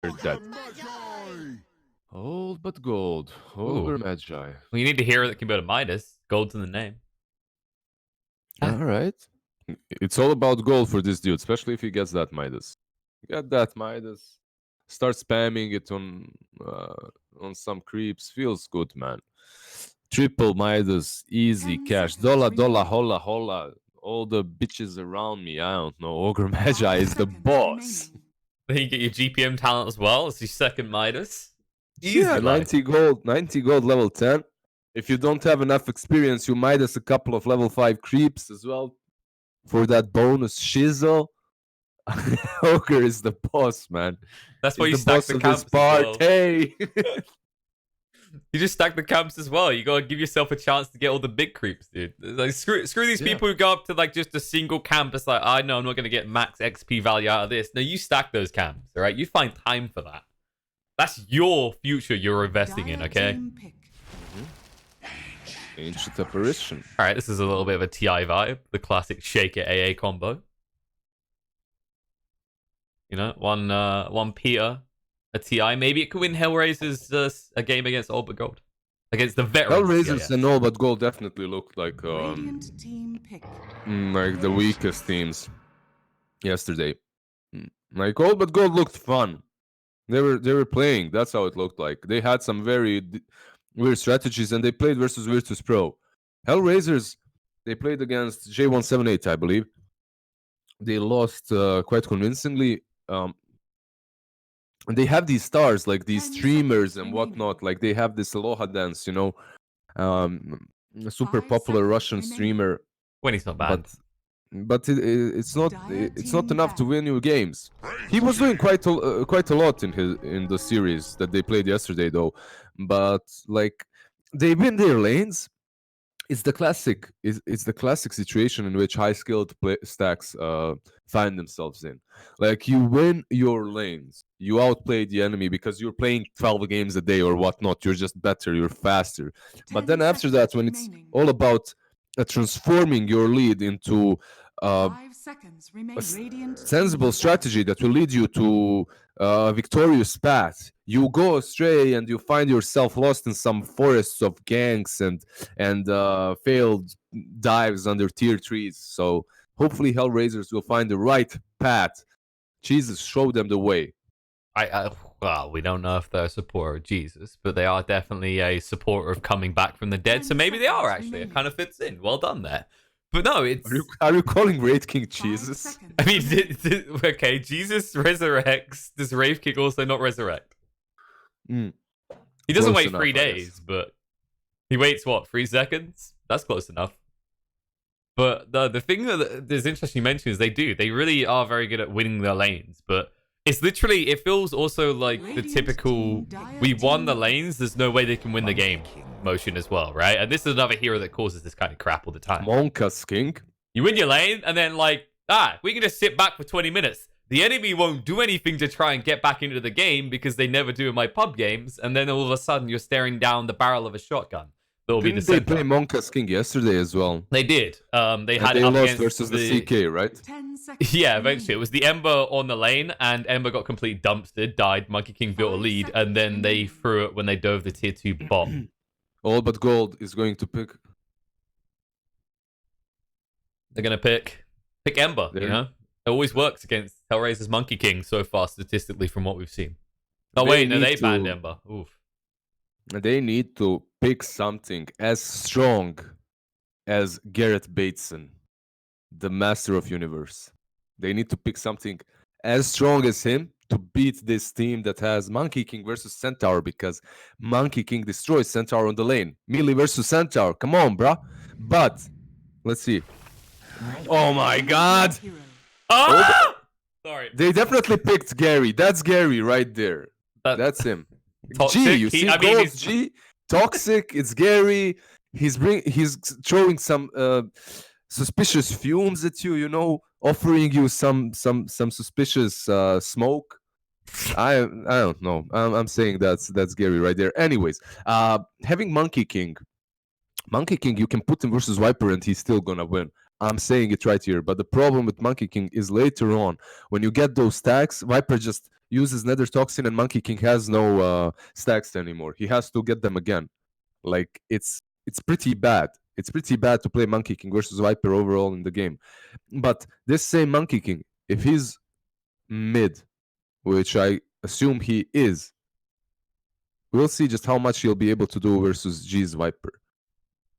You're dead. Old but gold. Ogre Magi. Well, you need a hero that can build a Midas. Gold's in the name. All right. It's all about gold for this dude, especially if he gets that Midas. Get that Midas. Start spamming it on some creeps. Feels good, man. Triple Midas, easy cash. Dola, dola, hola, hola. All the bitches around me. I don't know. Ogre Magi is the boss. Then you get your GPM talent as well. It's your second Midas. Easy Yeah, life. 90 gold, level 10. If you don't have enough experience, you Midas a couple of level 5 creeps as well for that bonus shizzle. Ogre is the boss, man. That's why He's you the stack boss the of camps this part. Hey. You just stack the camps as well. You gotta give yourself a chance to get all the big creeps, dude. Like screw these people who go up to like just a single camp. It's like, I know I'm not gonna get max XP value out of this. No, you stack those camps, all right? You find time for that. That's your future you're investing in, okay? Ancient apparition. All right, this is a little bit of a TI vibe, the classic shake it AA combo. You know, one Peter, a TI. Maybe it could win HellRaisers a game against All But Gold. Against the veteran HellRaisers CIS. and All But Gold definitely looked like the weakest teams yesterday. Like All But Gold looked fun. They were playing. That's how it looked like. They had some very weird strategies, and they played versus Virtus Pro. HellRaisers, they played against J178, I believe. They lost quite convincingly. And they have these stars, like these streamers and whatnot. Like they have this Aloha dance, you know, a super popular Russian streamer. When he's not banned. But it's not enough to win your games. He was doing quite a lot in the series that they played yesterday, though. But like they win their lanes. It's the classic. It's the classic situation in which high skilled stacks find themselves in. Like you win your lanes, you outplay the enemy because you're playing 12 games a day or whatnot. You're just better. You're faster. But then after that, when it's all about transforming your lead into a sensible strategy that will lead you to a victorious path, you go astray and you find yourself lost in some forests of ganks and failed dives under tier trees. So hopefully HellRaisers will find the right path. Jesus, show them the way. Well, we don't know if they're a supporter of Jesus, but they are definitely a supporter of coming back from the dead. So maybe they are actually. It kind of fits in. Well done there. But no, it's. Are you calling Wraith King Jesus? I mean, okay, Jesus resurrects. Does Wraith King also not resurrect? He doesn't wait 3 days, but he waits what, 3 seconds? That's close enough. But the thing that is interesting you mention is they really are very good at winning their lanes, but it's literally, it feels also like the typical, we won the lanes, there's no way they can win the game motion as well, right? And this is another hero that causes this kind of crap all the time. Monka's King. You win your lane, and then like, we can just sit back for 20 minutes. The enemy won't do anything to try and get back into the game because they never do in my pub games, and then all of a sudden you're staring down the barrel of a shotgun. Didn't they play Monka's King yesterday as well? They did. They had lost versus the CK, right? Yeah, eventually. It was the Ember on the lane, and Ember got complete dumpstered, died, Monkey King built a lead, and then they threw it when they dove the tier 2 bot. All But Gold is going to pick. They're going to pick Ember, you know? It always works against HellRaisers Monkey King so far, statistically, from what we've seen. Oh, wait, no, they banned Ember. Oof. They need to pick something as strong as Garrett Bateson, the Master of Universe. They need to pick something as strong as him to beat this team that has Monkey King versus Centaur, because Monkey King destroys Centaur on the lane. Melee versus Centaur. Come on, bruh. But let's see. Oh my god. Ah! Sorry. They definitely picked Gary. That's Gary right there. That's him. Toxic. G, you see gold G? Toxic, it's Gary. He's throwing some suspicious fumes at you, you know, offering you some suspicious smoke. I don't know. I'm saying that's Gary right there. Anyways, having Monkey King, you can put him versus Viper and he's still gonna win. I'm saying it right here. But the problem with Monkey King is later on, when you get those stacks, Viper just uses Nether Toxin and Monkey King has no stacks anymore. He has to get them again. Like it's pretty bad. It's pretty bad to play Monkey King versus Viper overall in the game. But this same Monkey King, if he's mid, which I assume he is, we'll see just how much he'll be able to do versus G's Viper.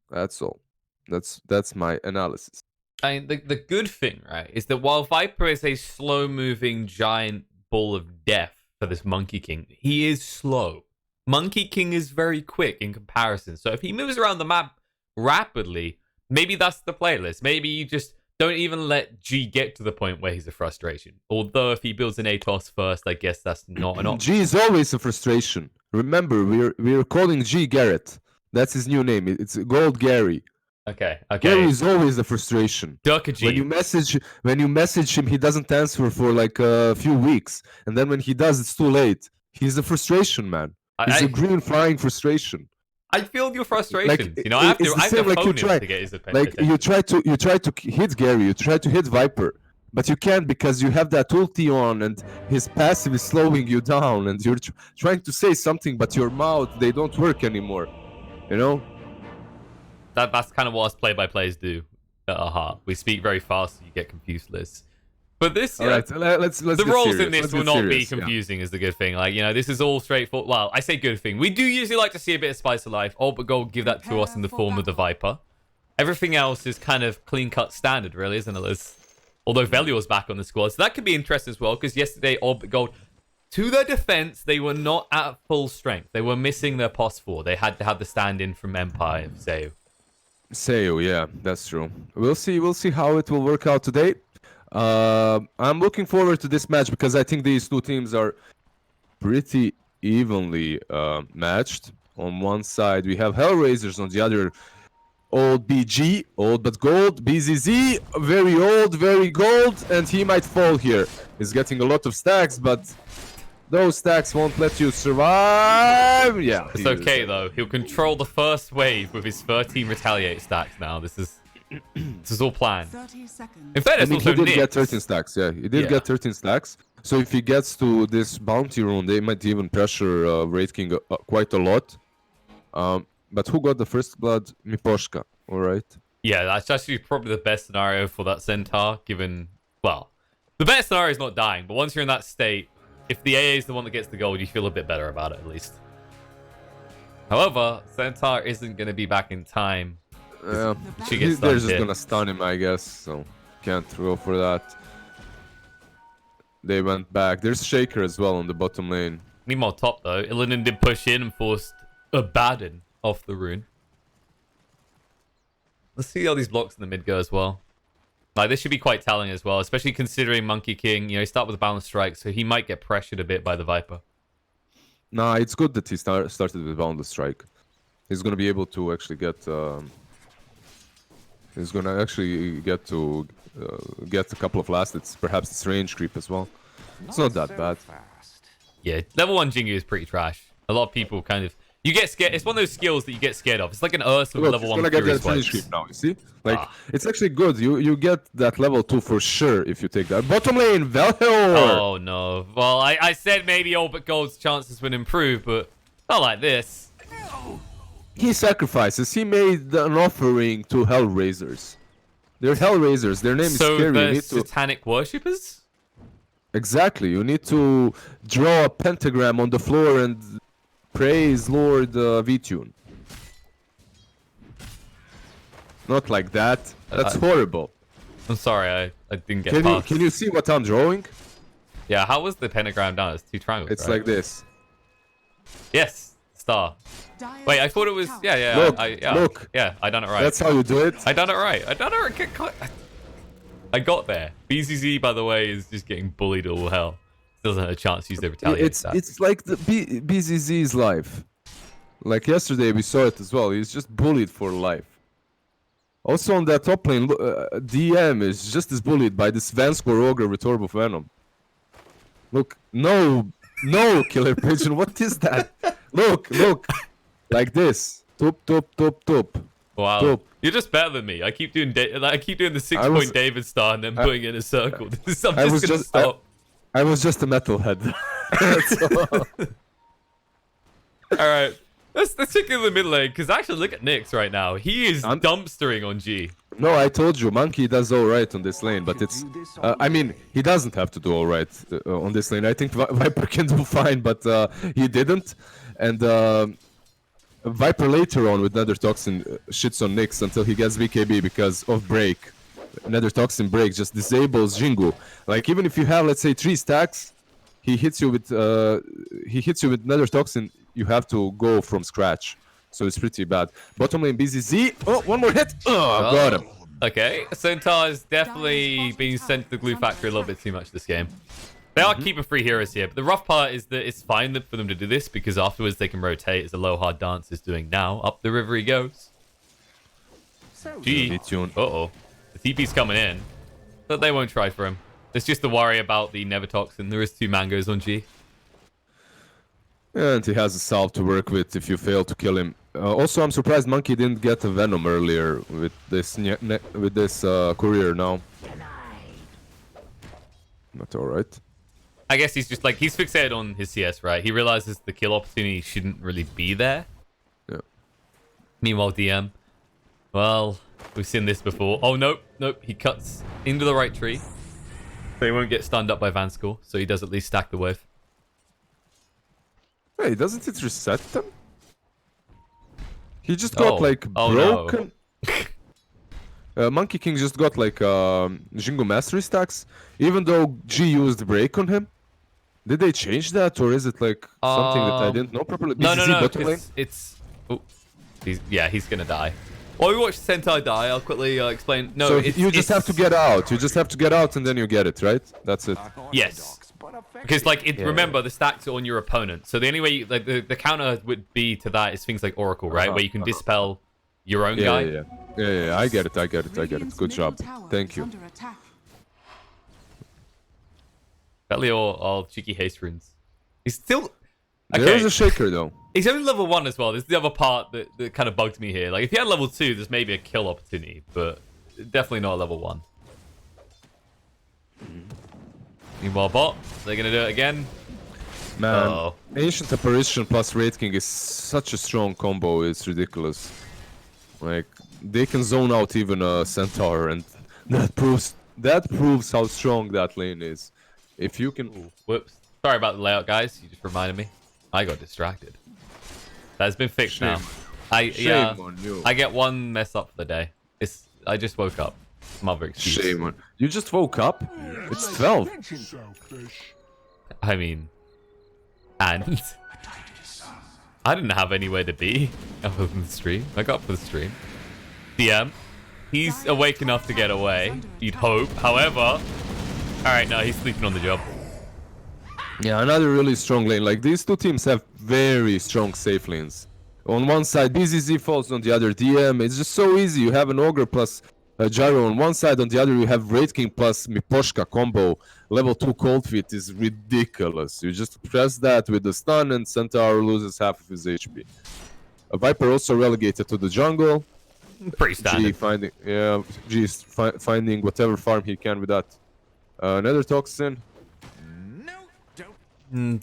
That's all. That's my analysis. I mean, the good thing, right, is that while Viper is a slow-moving giant ball of death for this Monkey King, he is slow. Monkey King is very quick in comparison. So if he moves around the map rapidly, maybe that's the playlist. Maybe you just don't even let G get to the point where he's a frustration. Although if he builds an ATOS first, I guess that's not an option. G is always a frustration. Remember, we're calling G Garrett. That's his new name. It's Gold Gary. Okay. Gary is always a frustration. Duck G. When you message him, he doesn't answer for like a few weeks, and then when he does, it's too late. He's a frustration, man. He's a green flying frustration. I feel your frustrations. Like, I have to phone him to get his opinion. Like you try to hit Gary, you try to hit Viper, but you can't because you have that ulti on and his passive is slowing you down, and you're trying to say something, but your mouth, they don't work anymore. You know? That's kind of what us play-by-plays do at our heart. We speak very fast, so you get confused, Liz. But this, let's the roles in this will not be confusing is the good thing. Like, this is all straightforward. Well, I say good thing. We do usually like to see a bit of spice of life. All but gold give that to us in the form of the Viper. Everything else is kind of clean-cut standard, really, isn't it, Liz? Although Velior's back on the squad, so that could be interesting as well, because yesterday, All but gold, to their defense, they were not at full strength. They were missing their POS 4. They had to have the stand-in from Empire, Seo, yeah, that's true. We'll see how it will work out today. I'm looking forward to this match because I think these two teams are pretty evenly matched. On one side, we have HellRaisers, on the other, old BG, old but gold, BZZ, very old, very gold, and he might fall here. He's getting a lot of stacks, but those stacks won't let you survive. Yeah, it's okay though. He'll control the first wave with his 13 retaliate stacks now. This is all planned. In fairness, he did get 13 stacks. Yeah, he did get 13 stacks. So if he gets to this bounty rune, they might even pressure Raid King quite a lot. But who got the first blood? Miposhka. All right. Yeah, that's actually probably the best scenario for that Centaur, given, well, the best scenario is not dying, but once you're in that state, if the AA is the one that gets the gold, you feel a bit better about it, at least. However, Centaur isn't going to be back in time. They're just going to stun him, I guess, so can't go for that. They went back. There's Shaker as well on the bottom lane. Meanwhile, top, though, Illidan did push in and forced Abaddon off the rune. Let's see how these blocks in the mid go as well. Like, this should be quite telling as well, especially considering Monkey King, you start with a balanced strike, so he might get pressured a bit by the Viper. Nah, it's good that he started with boundless strike. He's gonna be able to actually get. He's gonna actually get to get a couple of last hits. Perhaps it's range creep as well. It's not that bad. Yeah, level 1 Jingu is pretty trash. A lot of people kind of. You get scared. It's one of those skills that you get scared of. It's like an Earth with level 1 Fury get that range creep now. You see, like it's actually good. You get that level 2 for sure if you take that. Bottom lane, Valhor. Oh no. Well, I said maybe all but gold's chances would improve, but not like this. He sacrifices. He made an offering to HellRaisers. They're HellRaisers. Their name is scary. So they're satanic worshippers? Exactly. You need to draw a pentagram on the floor and praise Lord V-Tune. Not like that. That's horrible. I'm sorry, I didn't get past. Can you see what I'm drawing? Yeah, how was the pentagram done? It's 2 triangles, It's right? like this. Yes, star. Wait, I thought it was... Yeah, Look. Yeah, I done it right. That's how you do it? I done it right. I got there. BZZ, by the way, is just getting bullied all hell. Doesn't have a chance to use their retaliate. It's like the BZZ's life. Like yesterday we saw it as well. He's just bullied for life. Also on that top lane, DM is just as bullied by this Vanscore Ogre with Orb of Venom. Look, no, Killer Pigeon, what is that? Look, like this. Top. Wow. Dope. You're just better than me. I keep doing the 6-point David star and then putting in a circle. I'm just gonna stop. I was just a metalhead. All right. Let's check in the mid lane, because actually look at Nyx right now. He is dumpstering on G. No, I told you, Monkey does all right on this lane, but it's... I mean, he doesn't have to do all right on this lane. I think Viper can do fine, but he didn't. And Viper later on with Nether Toxin shits on Nyx until he gets BKB because of break. Nether Toxin break just disables Jingu. Like, even if you have, let's say, 3 stacks, he hits you with Nether Toxin, you have to go from scratch. So it's pretty bad. Bottom lane BZZ. Oh, one more hit. Oh, got him. Okay, Centaur is definitely being sent to the glue factory a little bit too much this game. They are keeping 3 heroes here, but the rough part is that it's fine for them to do this because afterwards they can rotate as the low hard dance is doing now. Up the river he goes. G. Uh-oh. The TP's coming in, but they won't try for him. It's just the worry about the Nether Toxin. There is 2 mangoes on G. And he has a salve to work with if you fail to kill him. Also, I'm surprised Monkey didn't get a Venom earlier with this courier now. Not alright. I guess he's just like, he's fixated on his CS, right? He realizes the kill opportunity shouldn't really be there. Yeah. Meanwhile, DM. Well, we've seen this before. Oh, nope. He cuts into the right tree. So he won't get stunned up by Vanskool, so he does at least stack the wave. Hey, doesn't it reset them? He just got broken. No. Monkey King just got like Jingo Mastery stacks, even though G used break on him. Did they change that, or is it like something that I didn't know properly? No. It's he's gonna die. While we watch Sentai die, I'll quickly explain. No, so you just have to get out. You just have to get out, and then you get it, right? That's it. Yes. Because remember the stacks are on your opponent, so the only way the counter would be to that is things like Oracle, right, where you can dispel your own guy. Yeah. I get it. Good job. Thank you. Belly or cheeky haste runes. He's still. Okay. There's a shaker though. He's only level 1 as well. This is the other part that kind of bugged me here. Like if he had level 2, there's maybe a kill opportunity, but definitely not a level 1. Meanwhile, bot, they're gonna do it again. Man, Ancient Apparition plus Wraith King is such a strong combo, it's ridiculous. Like, they can zone out even a Centaur, and that proves how strong that lane is. If you can... Ooh, whoops. Sorry about the layout, guys. You just reminded me. I got distracted. That's been fixed now. Shame on you. I get one mess up for the day. I just woke up. Mother excuse. Shame on you. Just woke up? It's 12. I mean, and I didn't have anywhere to be other than the stream. I got up for the stream. DM, he's awake enough to get away. You'd hope. However, all right, no, he's sleeping on the job. Yeah, another really strong lane. Like, these two teams have very strong safe lanes. On one side, BZZ falls on the other DM. It's just so easy. You have an Ogre plus Gyro on one side, on the other you have Wraith King plus Miposhka combo. Level 2 Cold Feet is ridiculous. You just press that with the stun and Centaur loses half of his HP. Viper also relegated to the jungle. Pretty standard. G is finding whatever farm he can with that. Nether Toxin.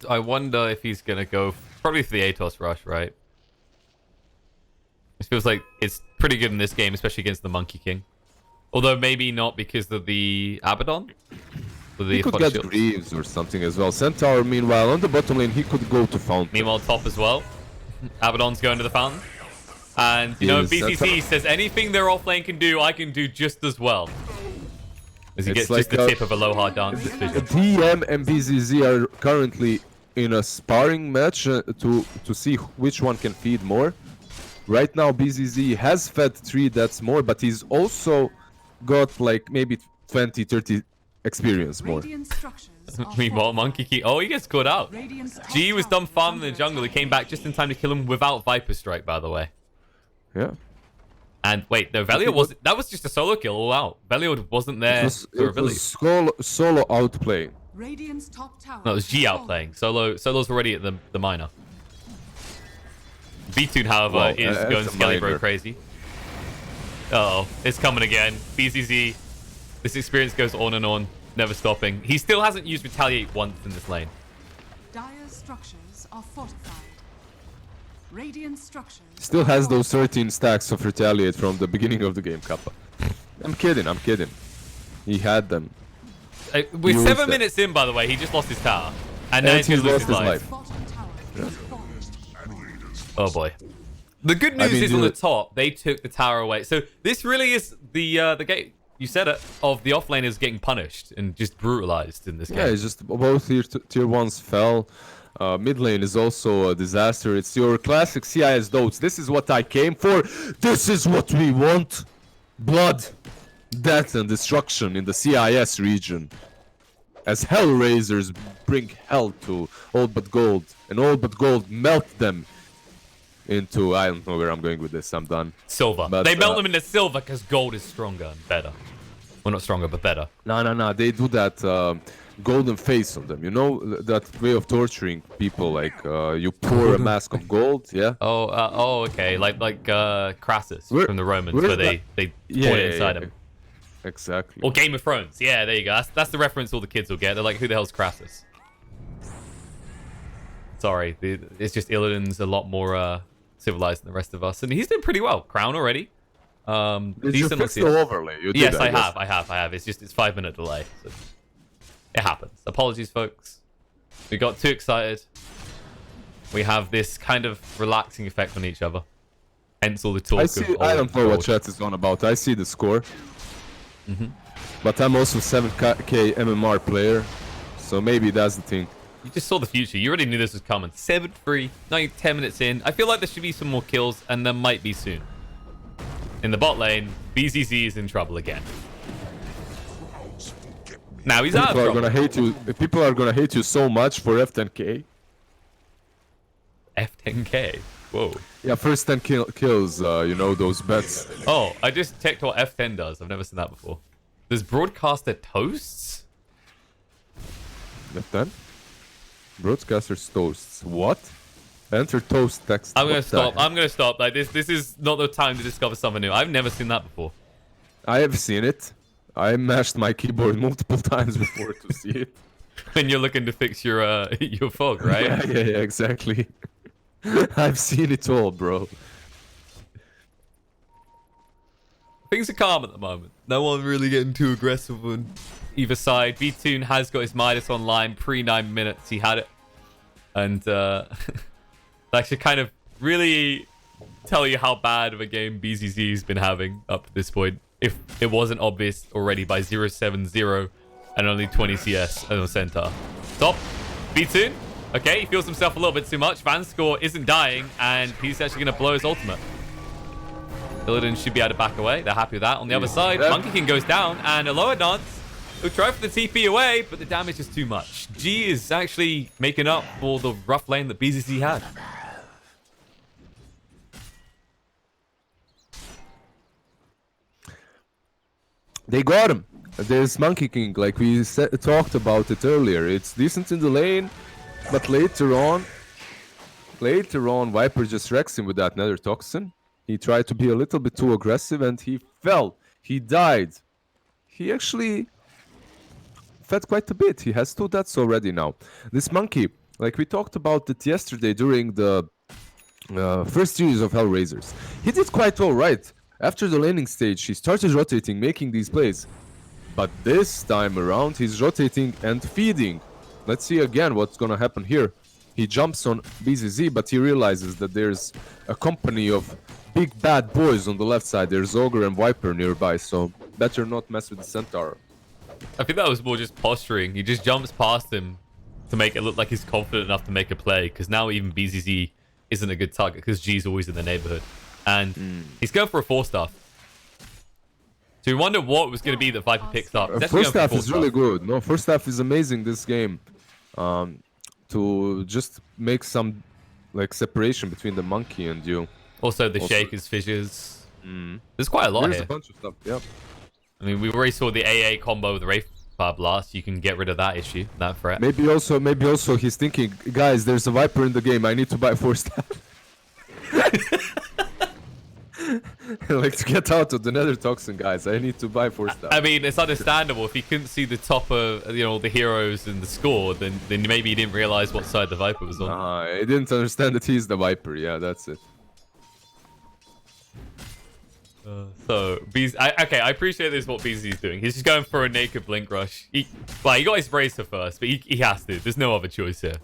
I wonder if he's gonna go probably for the Atos rush, right? It feels like it's pretty good in this game, especially against the Monkey King. Although maybe not because of the Abaddon. He could get Greaves or something as well. Centaur, meanwhile, on the bottom lane, he could go to Fountain. Meanwhile, top as well. Abaddon's going to the Fountain. And, you know, BCC says anything their off lane can do, I can do just as well. As he gets like just the tip of a low hard dance. DM and BZZ are currently in a sparring match to see which one can feed more. Right now, BZZ has fed 3 deaths more, but he's also got like maybe 20, 30 experience more. Meanwhile, Monkey King. Oh, he gets caught out. G was done farming in the jungle. He came back just in time to kill him without Viper Strike, by the way. Yeah. And wait, no, Velio wasn't. That was just a solo kill all out. Velio wasn't there for ability. Solo outplay. No, it was G outplaying. Solo's already at the minor. V-Tune, however, is going Skelly Bro crazy. Uh-oh, it's coming again. BZZ, this experience goes on and on, never stopping. He still hasn't used Retaliate once in this lane. Dire's structures are fortified. Radiant structures Still has those 13 stacks of Retaliate from the beginning of the game, Kappa. I'm kidding. He had them. With 7 minutes in, by the way, he just lost his tower. And now he's going to lose his life. Oh boy. The good news is on the top, they took the tower away. So this really is the game, you said it, of the offlaners getting punished and just brutalized in this game. Yeah, it's just both tier 1s fell. Mid lane is also a disaster. It's your classic CIS Dotes. This is what I came for. This is what we want. Blood, death, and destruction in the CIS region. As HellRaisers bring hell to All But Gold, and All But Gold melt them into... I don't know where I'm going with this. I'm done. Silver. But, they melt them into silver because gold is stronger and better. Well, not stronger, but better. No. They do that golden face on them. You know that way of torturing people? Like you pour a mask of gold, yeah? Oh, okay. Like Crassus from the Romans, where they pour it inside him. Exactly. Or Game of Thrones. Yeah, there you go. That's the reference all the kids will get. They're like, who the hell's Crassus? Sorry. It's just Illidan's a lot more civilized than the rest of us. And he's doing pretty well. Crown already. Did you fix the overlay? You did, yes, I have. It's 5-minute delay. So it happens. Apologies, folks. We got too excited. We have this kind of relaxing effect on each other. Hence all the talk I don't know what chat is on about. I see the score. But I'm also 7k MMR player. So maybe that's the thing. You just saw the future. You already knew this was coming. 7-3. Now you're 10 minutes in. I feel like there should be some more kills, and there might be soon. In the bot lane, BZZ is in trouble again. Now he's out of trouble. People are gonna hate you so much for F10k. F10k? Whoa. Yeah, first 10 kills, you know, those bets. Oh, I just checked what F10 does. I've never seen that before. Does Broadcaster toasts? F10? Broadcaster's toasts. What? Enter toast text. I'm gonna stop. Like this is not the time to discover something new. I've never seen that before. I have seen it. I mashed my keyboard multiple times before to see it. When you're looking to fix your fog, right? Yeah, exactly. I've seen it all, bro. Things are calm at the moment. No one really getting too aggressive on either side. V-Tune has got his Midas online pre 9 minutes. He had it. And that should kind of really tell you how bad of a game BZZ has been having up to this point. If it wasn't obvious already by 0-7-0 and only 20 CS on the center. Top. V-Tune. Okay, he feels himself a little bit too much. Vanscore isn't dying, and he's actually going to blow his ultimate. Illidan should be able to back away. They're happy with that. On the other side, Monkey King goes down, and a lower dance. He'll try for the TP away, but the damage is too much. G is actually making up for the rough lane that BZZ had. They got him. There's Monkey King, like we talked about it earlier. It's decent in the lane, but later on, Viper just wrecks him with that Nether Toxin. He tried to be a little bit too aggressive, and he fell. He died. He actually fed quite a bit. He has 2 deaths already now. This Monkey, like we talked about it yesterday during the first series of HellRaisers. He did quite all right. After the laning stage, he started rotating, making these plays. But this time around, he's rotating and feeding. Let's see again what's gonna happen here. He jumps on BZZ, but he realizes that there's a company of big bad boys on the left side. There's Ogre and Viper nearby, so better not mess with the Centaur. I think that was more just posturing. He just jumps past him to make it look like he's confident enough to make a play, because now even BZZ isn't a good target because G's always in the neighborhood. And he's going for a 4-star. So we wonder what was going to be that Viper picks up. First half is really good. No, first half is amazing this game. To just make some like separation between the Monkey and you. Also the Shakers, Fissures. There's quite a lot There's here. A bunch of stuff, yep. I mean, we already saw the AA combo with the Wraith Blast. You can get rid of that issue, that threat. Maybe also he's thinking, guys, there's a Viper in the game. I need to buy 4-star. like to get out of the Nether Toxin, guys. I need to buy 4 stuff. I mean, it's understandable. If he couldn't see the top of the heroes and the score, then maybe he didn't realize what side the Viper was on. I didn't understand that he's the Viper. Yeah, that's it. So, okay, I appreciate this. What BZ's doing. He's just going for a naked blink rush. He got his bracer first, but he has to. There's no other choice here.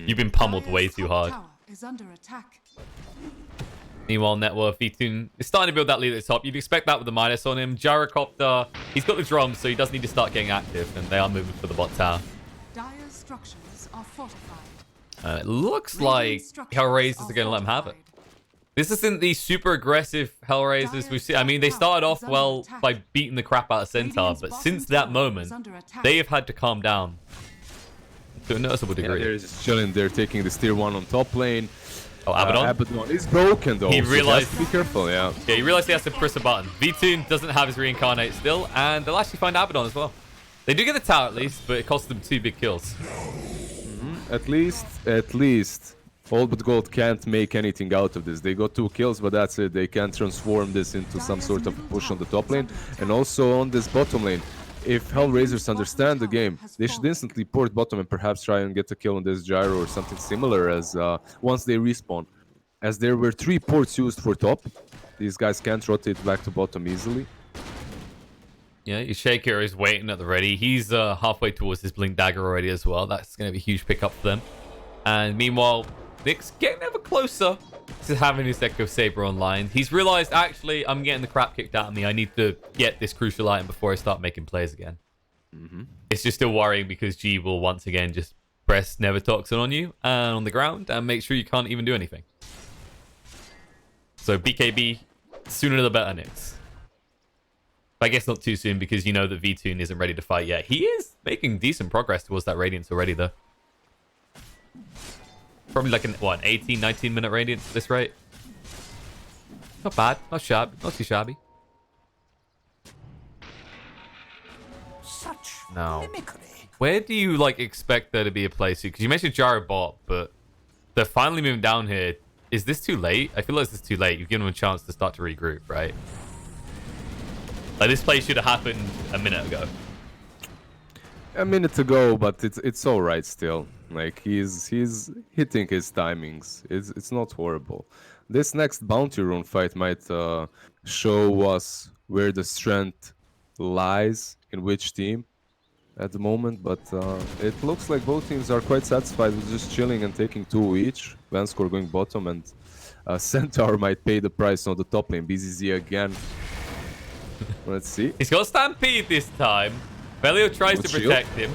You've been pummeled way too hard. Is under attack. Meanwhile, net worth V2 is starting to build that lead at the top. You'd expect that with the minus on him. Gyrocopter, he's got the drums, so he does need to start getting active, and they are moving for the bot tower. Dire's structures are fortified. It looks like HellRaisers are going to let him have it. This isn't the super aggressive HellRaisers we've seen. I mean, they started off well by beating the crap out of Centaur, but since that moment, they have had to calm down to a noticeable degree. Yeah, they're just chilling. They're taking this tier 1 on top lane. Oh, Abaddon? Abaddon is broken though. He realized. So he has to be careful, yeah. Yeah, he realized he has to press a button. V2 doesn't have his reincarnate still, and they'll actually find Abaddon as well. They do get the tower at least, but it costs them 2 big kills. At least, All But Gold can't make anything out of this. They got 2 kills, but that's it. They can't transform this into some sort of push on the top lane, and also on this bottom lane. If HellRaisers understand the game, they should instantly port bottom and perhaps try and get a kill on this gyro or something similar as once they respawn. As there were 3 ports used for top, these guys can't rotate back to bottom easily. Yeah, your Shaker is waiting at the ready. He's halfway towards his Blink Dagger already as well. That's going to be a huge pickup for them. And meanwhile, Nick's getting ever closer to having his Echo Saber online. He's realized, actually, I'm getting the crap kicked out of me. I need to get this crucial item before I start making plays again. It's just still worrying because G will once again just press Never Toxin on you and on the ground and make sure you can't even do anything. So BKB, sooner the better, Nix. But I guess not too soon because you know that V2 isn't ready to fight yet. He is making decent progress towards that Radiance already, though. Probably like an 18, 19 minute Radiance at this rate. Not bad, not shabby, not too shabby. Now, where do you expect there to be a place? Because you mentioned Gyro bot, but they're finally moving down here. Is this too late? I feel like this is too late. You've given them a chance to start to regroup, right? Like this play should have happened a minute ago. A minute ago, but it's all right still. Like he's hitting his timings. It's not horrible. This next bounty rune fight might show us where the strength lies in which team at the moment, but it looks like both teams are quite satisfied with just chilling and taking 2 each. Vanscore going bottom, and Centaur might pay the price on the top lane. BZZ again. Let's see. He's got Stampede this time. Velio tries to protect him.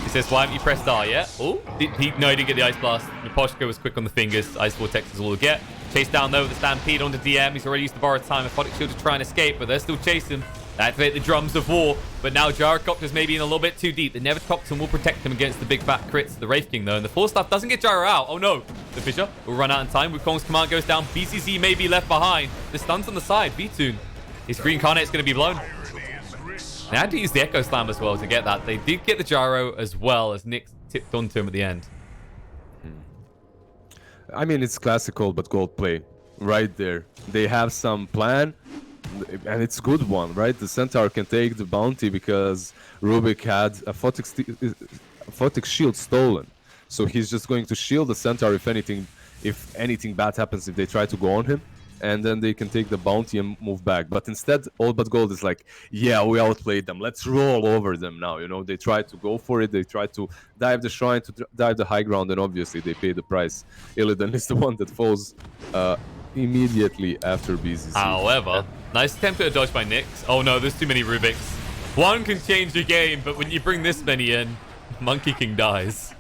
He says, why haven't you pressed R yet? Oh, no, he didn't get the Ice Blast. Miposhka was quick on the fingers. Ice Vortex is all he'll get. Chased down though with the Stampede onto DM. He's already used the borrowed time. Aphotic Shield to try and escape, but they're still chasing. They activate the drums of war, but now Gyrocopter's maybe in a little bit too deep. The Never Toxin will protect him against the big fat crits. The Wraith King though, and the 4 stuff doesn't get Gyro out. Oh no, the Fissure will run out in time. Wukong's command goes down. BCC may be left behind. The stun's on the side. V2. His Reincarnate's going to be blown. They had to use the Echo Slam as well to get that. They did get the Gyro as well as Nick tipped onto him at the end. I mean, it's classical but gold play right there. They have some plan, and it's a good one, right? The Centaur can take the bounty because Rubik had a Photic Shield stolen. So he's just going to shield the Centaur if anything bad happens if they try to go on him. And then they can take the bounty and move back. But instead, All But Gold is like, yeah, we outplayed them. Let's roll over them now. You know, they try to go for it. They try to dive the shrine, to dive the high ground, and obviously they pay the price. Illidan is the one that falls immediately after BZC. However, nice attempt at a dodge by Nyx. Oh no, there's too many Rubiks. One can change the game, but when you bring this many in, Monkey King dies.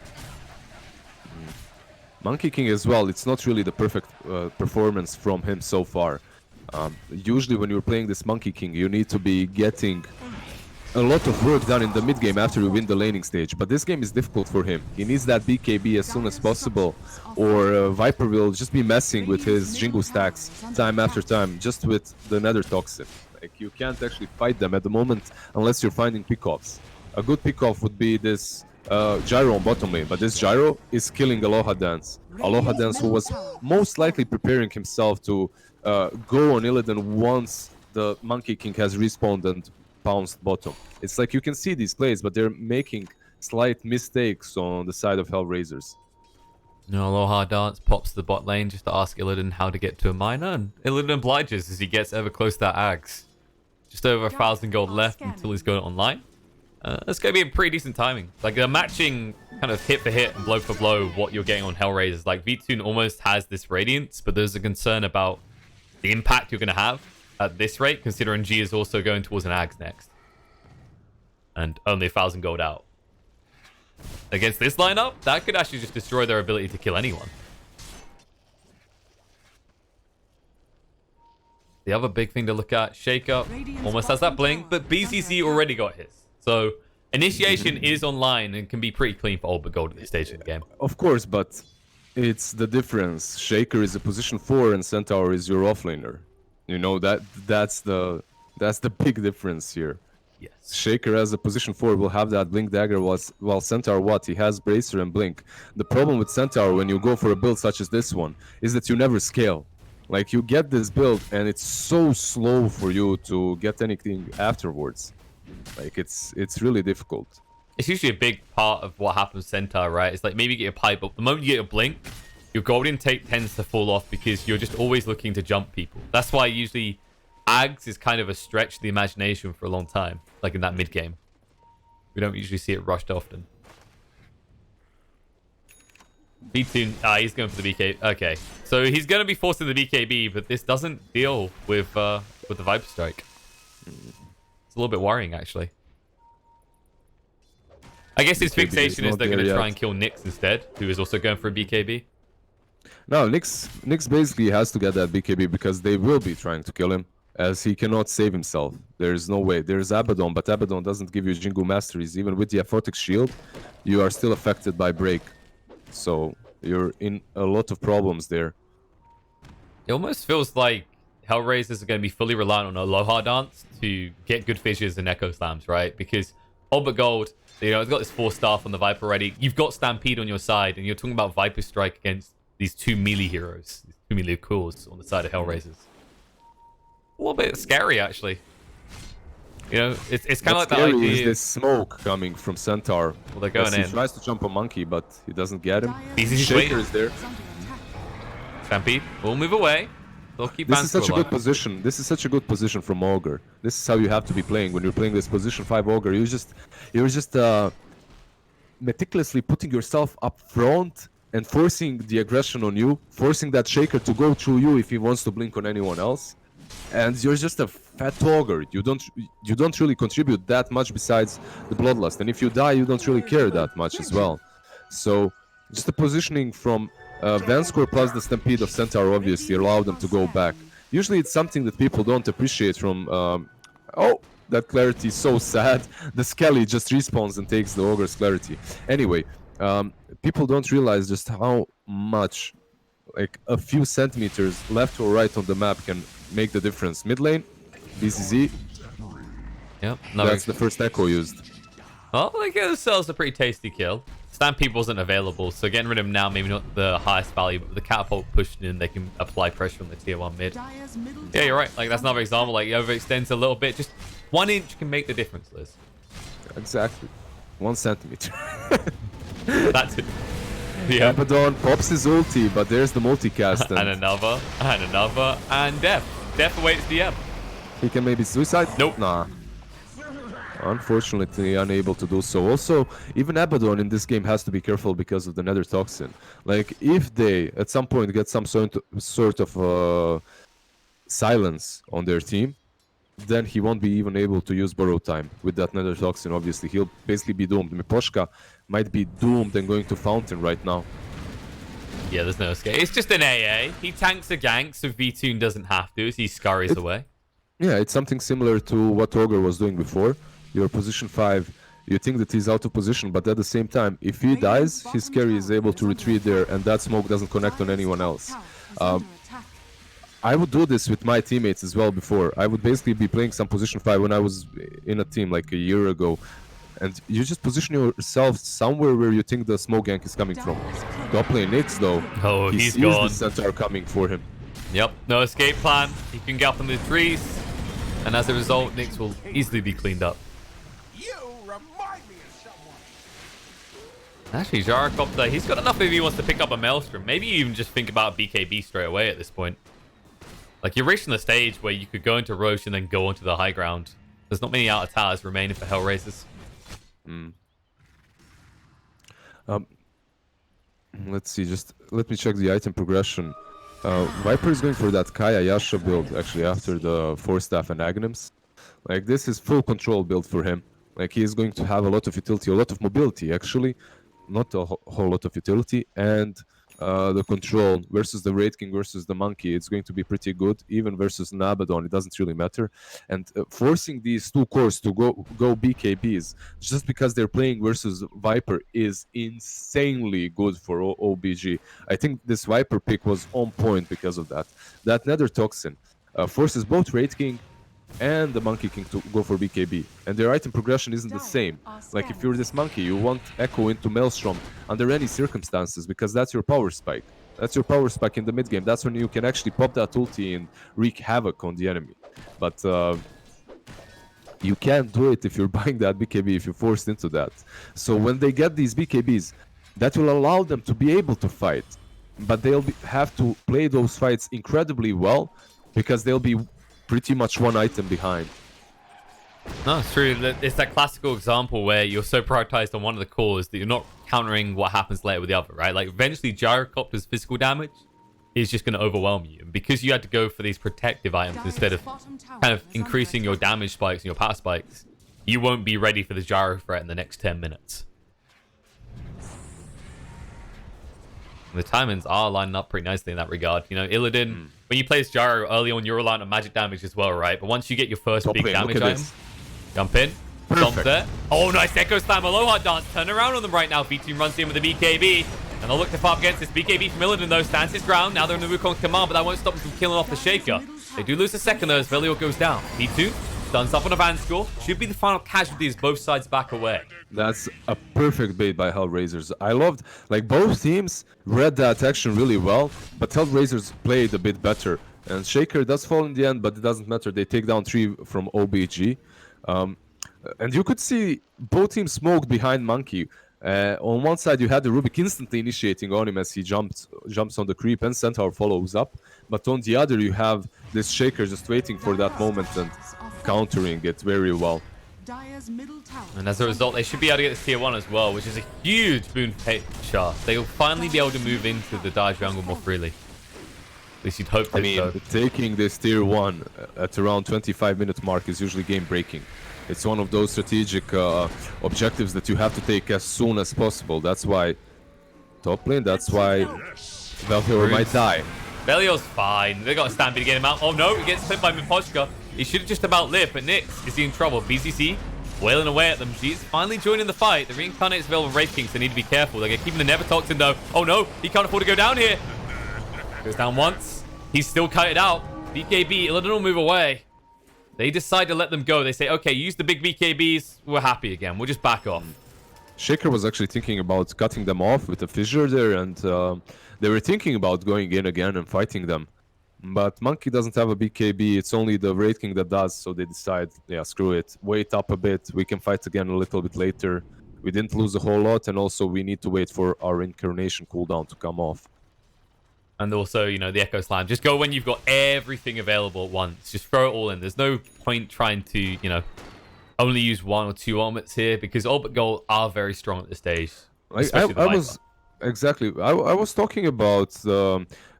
Monkey King as well, it's not really the perfect performance from him so far. Usually when you're playing this Monkey King, you need to be getting a lot of work done in the mid game after you win the laning stage. But this game is difficult for him. He needs that BKB as soon as possible, or Viper will just be messing with his Jingu stacks time after time, just with the Nether Toxin. Like, you can't actually fight them at the moment unless you're finding pickoffs. A good pickoff would be this gyro on bottom lane, but this gyro is killing Aloha Dance. Aloha Dance, who was most likely preparing himself to go on Illidan once the Monkey King has respawned and bounced bottom. It's like you can see these plays, but they're making slight mistakes on the side of HellRaisers. No, Aloha Dance pops to the bot lane just to ask Illidan how to get to a miner, and Illidan obliges as he gets ever close to that Ags. Just over 1,000 gold left until he's got it online. It's going to be a pretty decent timing. Like, they're matching kind of hit for hit and blow for blow what you're getting on HellRaisers. Like, V-Tune almost has this Radiance, but there's a concern about the impact you're going to have at this rate, considering G is also going towards an Ags next. And only 1,000 gold out. Against this lineup, that could actually just destroy their ability to kill anyone. The other big thing to look at, Shaker almost has that blink, but BCC already got his. So, initiation is online and can be pretty clean for Old Gold at this stage of the game. Of course, but it's the difference. Shaker is a position 4 and Centaur is your offlaner. You know, that's the big difference here. Yes. Shaker as a position 4 will have that blink dagger, while Centaur he has bracer and blink. The problem with Centaur when you go for a build such as this one is that you never scale. Like, you get this build and it's so slow for you to get anything afterwards. Like, it's really difficult. It's usually a big part of what happens to Centaur, right? It's like maybe you get a pipe, but the moment you get a blink, your gold intake tends to fall off because you're just always looking to jump people. That's why usually Ags is kind of a stretch of the imagination for a long time, like in that mid game. We don't usually see it rushed often. B-Tune, he's going for the BK. Okay, so he's going to be forcing the BKB, but this doesn't deal with the Viper Strike. It's a little bit worrying, actually. I guess his fixation is they're going to try and kill Nyx instead, who is also going for a BKB. No, Nyx basically has to get that BKB because they will be trying to kill him, as he cannot save himself. There's no way. There's Abaddon, but Abaddon doesn't give you Jingu Masteries. Even with the Aphotic Shield, you are still affected by Break. So you're in a lot of problems there. It almost feels like HellRaisers are going to be fully reliant on Aloha Dance to get good fissures and Echo Slams, right? Because All But Gold, you know, it's got this 4-star from the Viper already. You've got Stampede on your side, and you're talking about Viper Strike against these 2 melee heroes, these 2 melee cores on the side of HellRaisers. A little bit scary, actually. You know, it's kind of like that idea. Is this smoke coming from Centaur? Well, they're going in. He tries to jump a monkey, but he doesn't get him. Shaker is there. Stampede will move away. They'll keep this is such a good position. This is such a good position from Ogre. This is how you have to be playing when you're playing this position 5 Ogre. You're just meticulously putting yourself up front and forcing the aggression on you, forcing that Shaker to go through you if he wants to blink on anyone else. And you're just a fat Ogre. You don't really contribute that much besides the Bloodlust. And if you die, you don't really care that much as well. So just the positioning from Vanscore plus the Stampede of Centaur obviously allow them to go back. Usually it's something that people don't appreciate from... oh, that clarity is so sad. The Skelly just respawns and takes the Ogre's clarity. Anyway, people don't realize just how much, like a few centimeters left or right on the map can make the difference. Mid lane, BCZ. Yep, that's the first echo used. Well, they get themselves a pretty tasty kill. Stampede wasn't available, so getting rid of him now, maybe not the highest value, but with the catapult pushed in, they can apply pressure on the tier 1 mid. Yeah, you're right. Like, that's another example. Like, he overextends a little bit. Just 1 inch can make the difference, Liz. Exactly. 1 centimeter. That's it. Yeah. Abaddon pops his ulti, but there's the multicast. And another, and Death. Death awaits DM. He can maybe suicide? Nope. Nah. Unfortunately, unable to do so. Also, even Abaddon in this game has to be careful because of the Nether Toxin. Like, if they at some point get some sort of silence on their team, then he won't be even able to use Burrow Time with that Nether Toxin. Obviously, he'll basically be doomed. Miposhka might be doomed and going to Fountain right now. Yeah, there's no escape. It's just an AA. He tanks a gank, so V-Tune doesn't have to as he scurries away. Yeah, it's something similar to what Ogre was doing before. Your position 5, you think that he's out of position, but at the same time, if he dies, his carry is able to retreat there, and that smoke doesn't connect on anyone else. I would do this with my teammates as well before. I would basically be playing some position 5 when I was in a team like a year ago. and you just position yourself somewhere where you think the smoke gank is coming from. Top lane Nyx though, Oh, he he's sees gone. the centaur coming for him. Yep, no escape plan. He can get up in the trees, and as a result, Nyx will easily be cleaned up. You remind me of someone. Actually, Gyrocopter, he's got enough if he wants to pick up a Maelstrom. Maybe you even just think about BKB straight away at this point. Like, you're reaching the stage where you could go into Roche and then go onto the high ground. There's not many outer towers remaining for HellRaisers. Let's see, just let me check the item progression. Viper is going for that Kaya Yasha build actually after the Force Staff and Aghanims. Like, this is full control build for him. Like, he is going to have a lot of utility, a lot of mobility actually, not a whole lot of utility, and the control versus the Wraith King versus the Monkey, it's going to be pretty good. Even versus an Abaddon, it doesn't really matter. And forcing these two cores to go BKBs just because they're playing versus Viper is insanely good for OBG. I think this Viper pick was on point because of that. That Nether Toxin forces both Wraith King and the Monkey King to go for BKB, and their item progression isn't the same. Like, if you're this Monkey, you want Echo into Maelstrom under any circumstances because that's your power spike. That's your power spike in the mid game. That's when you can actually pop that ulti and wreak havoc on the enemy. But you can't do it if you're buying that BKB, if you're forced into that. So when they get these BKBs, that will allow them to be able to fight, but they'll have to play those fights incredibly well because they'll be pretty much one item behind. No, it's true. It's that classical example where you're so prioritized on one of the cores that you're not countering what happens later with the other, right? Like, eventually Gyrocopter's physical damage is just going to overwhelm you. And because you had to go for these protective items instead of kind of increasing your damage spikes and your power spikes, you won't be ready for the Gyro threat in the next 10 minutes. The timings are lining up pretty nicely in that regard. You know, Illidan, when you play as Gyro early on, you're reliant on magic damage as well, right? But once you get your first big damage item, jump in, stomp there. Oh, nice Echo Slam, Aloha Dance. Turn around on them right now. V-Team runs in with the BKB. And they'll look to fight against this BKB from Illidan, though. Stands his ground. Now they're in the Wukong's command, but that won't stop them from killing off the Shaker. They do lose a second, though, as Velior goes down. V2 stuns up on a Van score. Should be the final casualty as both sides back away. That's a perfect bait by HellRaisers. I loved, like, both teams read that action really well, but HellRaisers played a bit better. And Shaker does fall in the end, but it doesn't matter. They take down 3 from OBG. And you could see both teams smoked behind Monkey. On one side, you had the Rubik instantly initiating on him as he jumps on the creep, and Centaur follows up. But on the other, you have this Shaker just waiting for that moment and countering it very well. And as a result, they should be able to get this tier 1 as well, which is a huge boon for HR. They'll finally be able to move into the Dire jungle more freely. At least you'd hope they so. Taking this tier 1 at around 25-minute mark is usually game-breaking. It's one of those strategic objectives that you have to take as soon as possible. That's why top lane, that's why Valkyrie might die. Velior's fine. They got a stampede to get him out. Oh no, he gets clipped by Mipochka. He should have just about lived, but Nyx, is he in trouble? BCC wailing away at them. She's finally joining the fight. The reincarnated Veil Wraith Kings, they need to be careful. They're keeping the Never Toxin though. Oh no, he can't afford to go down here. Goes down once. He's still kited out. BKB, Illidan will move away. They decide to let them go. They say, okay, use the big BKBs. We're happy again. We'll just back off. Shaker was actually thinking about cutting them off with a fissure there, and they were thinking about going in again and fighting them. But Monkey doesn't have a BKB. It's only the Wraith King that does, so they decide, yeah, screw it. Wait up a bit. We can fight again a little bit later. We didn't lose a whole lot, and also we need to wait for our Incarnation cooldown to come off. And also, you know, the Echo Slam. Just go when you've got everything available at once. Just throw it all in. There's no point trying to, you know, only use 1 or 2 ultimates here because all but gold are very strong at this stage. I was exactly. I was talking about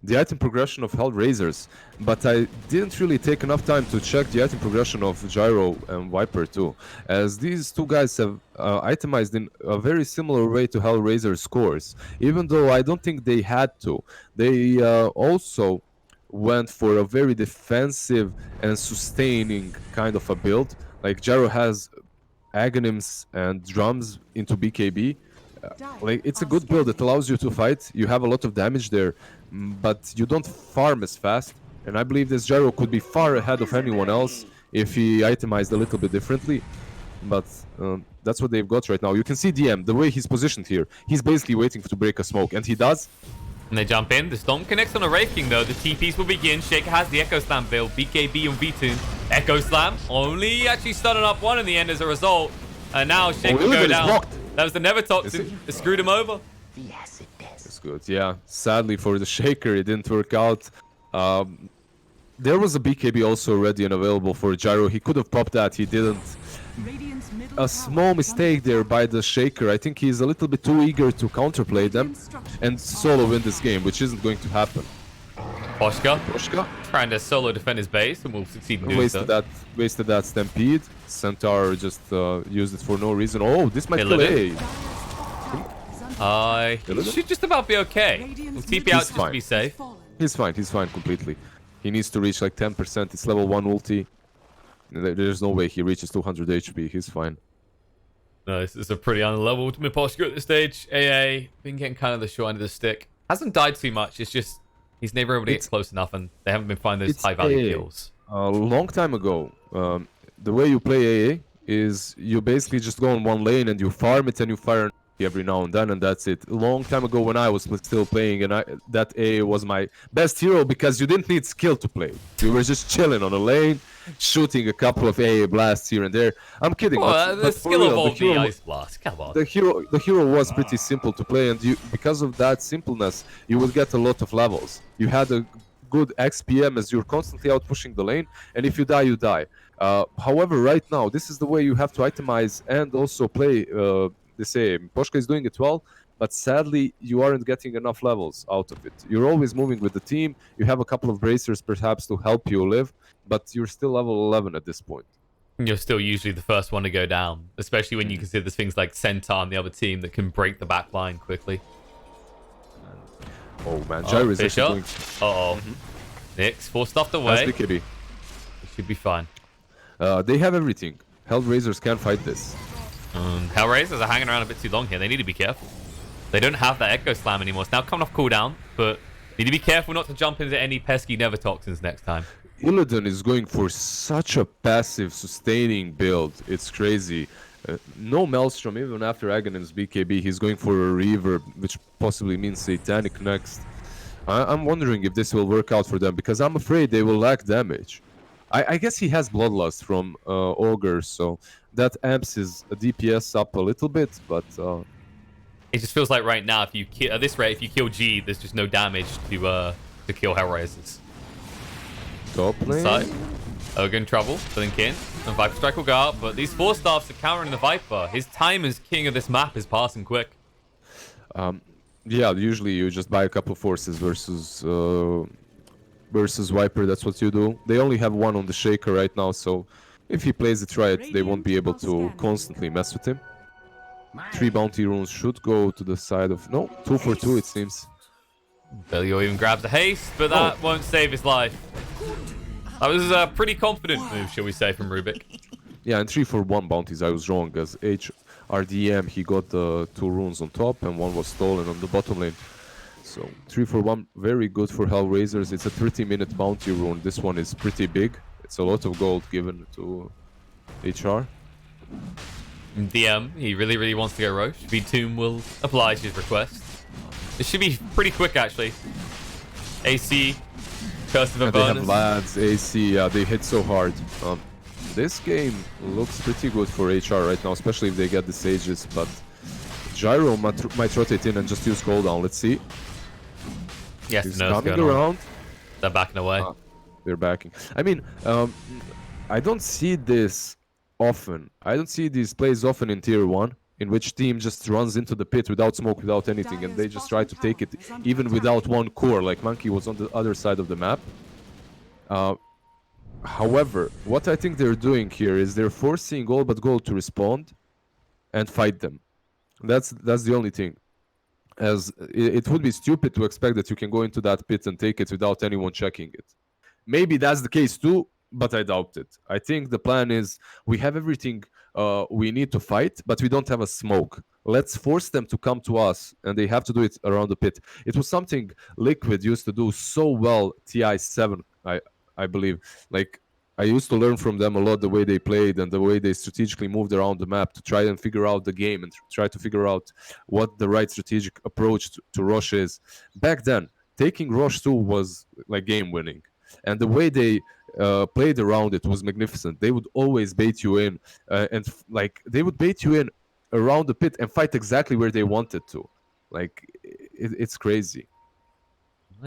the item progression of HellRaisers, but I didn't really take enough time to check the item progression of Gyro and Viper too, as these two guys have itemized in a very similar way to HellRaisers scores. Even though I don't think they had to, they also went for a very defensive and sustaining kind of a build. Like Gyro has Aghanims and drums into BKB. Like, it's a good build. It allows you to fight. You have a lot of damage there, but you don't farm as fast. And I believe this Gyro could be far ahead of anyone else if he itemized a little bit differently. but that's what they've got right now. You can see DM, the way he's positioned here. He's basically waiting to break a smoke, and he does. And they jump in. The Storm connects on a Wraith King, though. The TPs will begin. Shaker has the Echo Slam build. BKB on V2. Echo Slam only actually started up one in the end as a result. And now Shaker will go down. That was the Never Toxin. It screwed him over. It's good, yeah. Sadly for the Shaker, it didn't work out. There was a BKB also ready and available for Gyro. He could have popped that. He didn't. A small mistake there by the Shaker. I think he's a little bit too eager to counterplay them and solo win this game, which isn't going to happen. Poshka Poshka trying to solo defend his base and will succeed in doing so. Wasted that Stampede. Centaur just used it for no reason. Oh, this might kill A. He should just about be okay. We'll TP out just to be safe. He's fine completely. He needs to reach like 10%. It's level 1 ulti. There's no way he reaches 200 HP. He's fine. No, this is a pretty unleveled Miposhka at this stage. AA been getting kind of the short end of the stick. Hasn't died too much. It's just he's never able to get close enough, and they haven't been finding those high value kills. A long time ago, the way you play AA is you basically just go on one lane and you farm it and you fire every now and then, and that's it. A long time ago when I was still playing, and that AA was my best hero because you didn't need skill to play. You were just chilling on a lane, shooting a couple of AA blasts here and there. I'm kidding. Well, but the skill real, of all the ice blast. Come on. The hero was pretty simple to play, and because of that simpleness, you would get a lot of levels. You had a good XPM as you're constantly out pushing the lane, and if you die, you die. However, right now, this is the way you have to itemize and also play the same. Poshka is doing it well, but sadly, you aren't getting enough levels out of it. You're always moving with the team. You have a couple of bracers perhaps to help you live, but you're still level 11 at this point. You're still usually the first one to go down, especially when you consider there's things like Centaur and the other team that can break the back line quickly. Oh man, Gyro is actually doing... Nyx force stuffed away. That's BKB. It should be fine. They have everything. HellRaisers can't fight this. HellRaisers are hanging around a bit too long here. They need to be careful. They don't have that Echo Slam anymore. It's now coming off cooldown, but need to be careful not to jump into any pesky Never Toxins next time. Illidan is going for such a passive, sustaining build. It's crazy. No Maelstrom, even after Aghanim's BKB. He's going for a Reaver, which possibly means Satanic next. I'm wondering if this will work out for them, because I'm afraid they will lack damage. I guess he has Bloodlust from Ogre, so that amps his DPS up a little bit, but... It just feels like right now, if you at this rate, if you kill G, there's just no damage to kill HellRaisers. Top lane. Side. Ogre in trouble, Blink in, and Viper Strike will go out, but these 4 staffs are countering the Viper. His time as king of this map is passing quick. Yeah, usually you just buy a couple forces versus Viper. That's what you do. They only have one on the Shaker right now, so if he plays it right, they won't be able to constantly mess with him. 3 bounty runes should go to the side of... No, 2 for 2 it seems. Belio even grabs a haste, but that won't save his life. That was a pretty confident move, shall we say, from Rubik. Yeah, and 3 for 1 bounties, I was wrong. As HRDM, he got the 2 runes on top, and 1 was stolen on the bottom lane. So 3 for 1, very good for HellRaisers. It's a 30-minute bounty rune. This one is pretty big. It's a lot of gold given to HR. DM, he really wants to go Roche. V-Tomb will oblige his request. It should be pretty quick, actually. AC, Curse of a They bonus. have lads, AC, yeah, they hit so hard. This game looks pretty good for HR right now, especially if they get the Sages, but Gyro might rotate in and just use cooldown. Let's see. Yes, He's no, coming around. They're backing away. They're backing. I mean, I don't see this often. I don't see these plays often in Tier 1, in which team just runs into the pit without smoke, without anything, and they just try to take it, even without one core, like Monkey was on the other side of the map. However, what I think they're doing here is they're forcing all but gold to respond and fight them. That's the only thing. As it would be stupid to expect that you can go into that pit and take it without anyone checking it. Maybe that's the case too, but I doubt it. I think the plan is we have everything we need to fight, but we don't have a smoke. Let's force them to come to us, and they have to do it around the pit. It was something Liquid used to do so well, TI7, I believe. Like, I used to learn from them a lot the way they played and the way they strategically moved around the map to try and figure out the game and try to figure out what the right strategic approach to Rosh is. Back then, taking Rosh 2 was like game winning. And the way they played around it was magnificent. They would always bait you in like they would bait you in around the pit and fight exactly where they wanted to. Like it's crazy.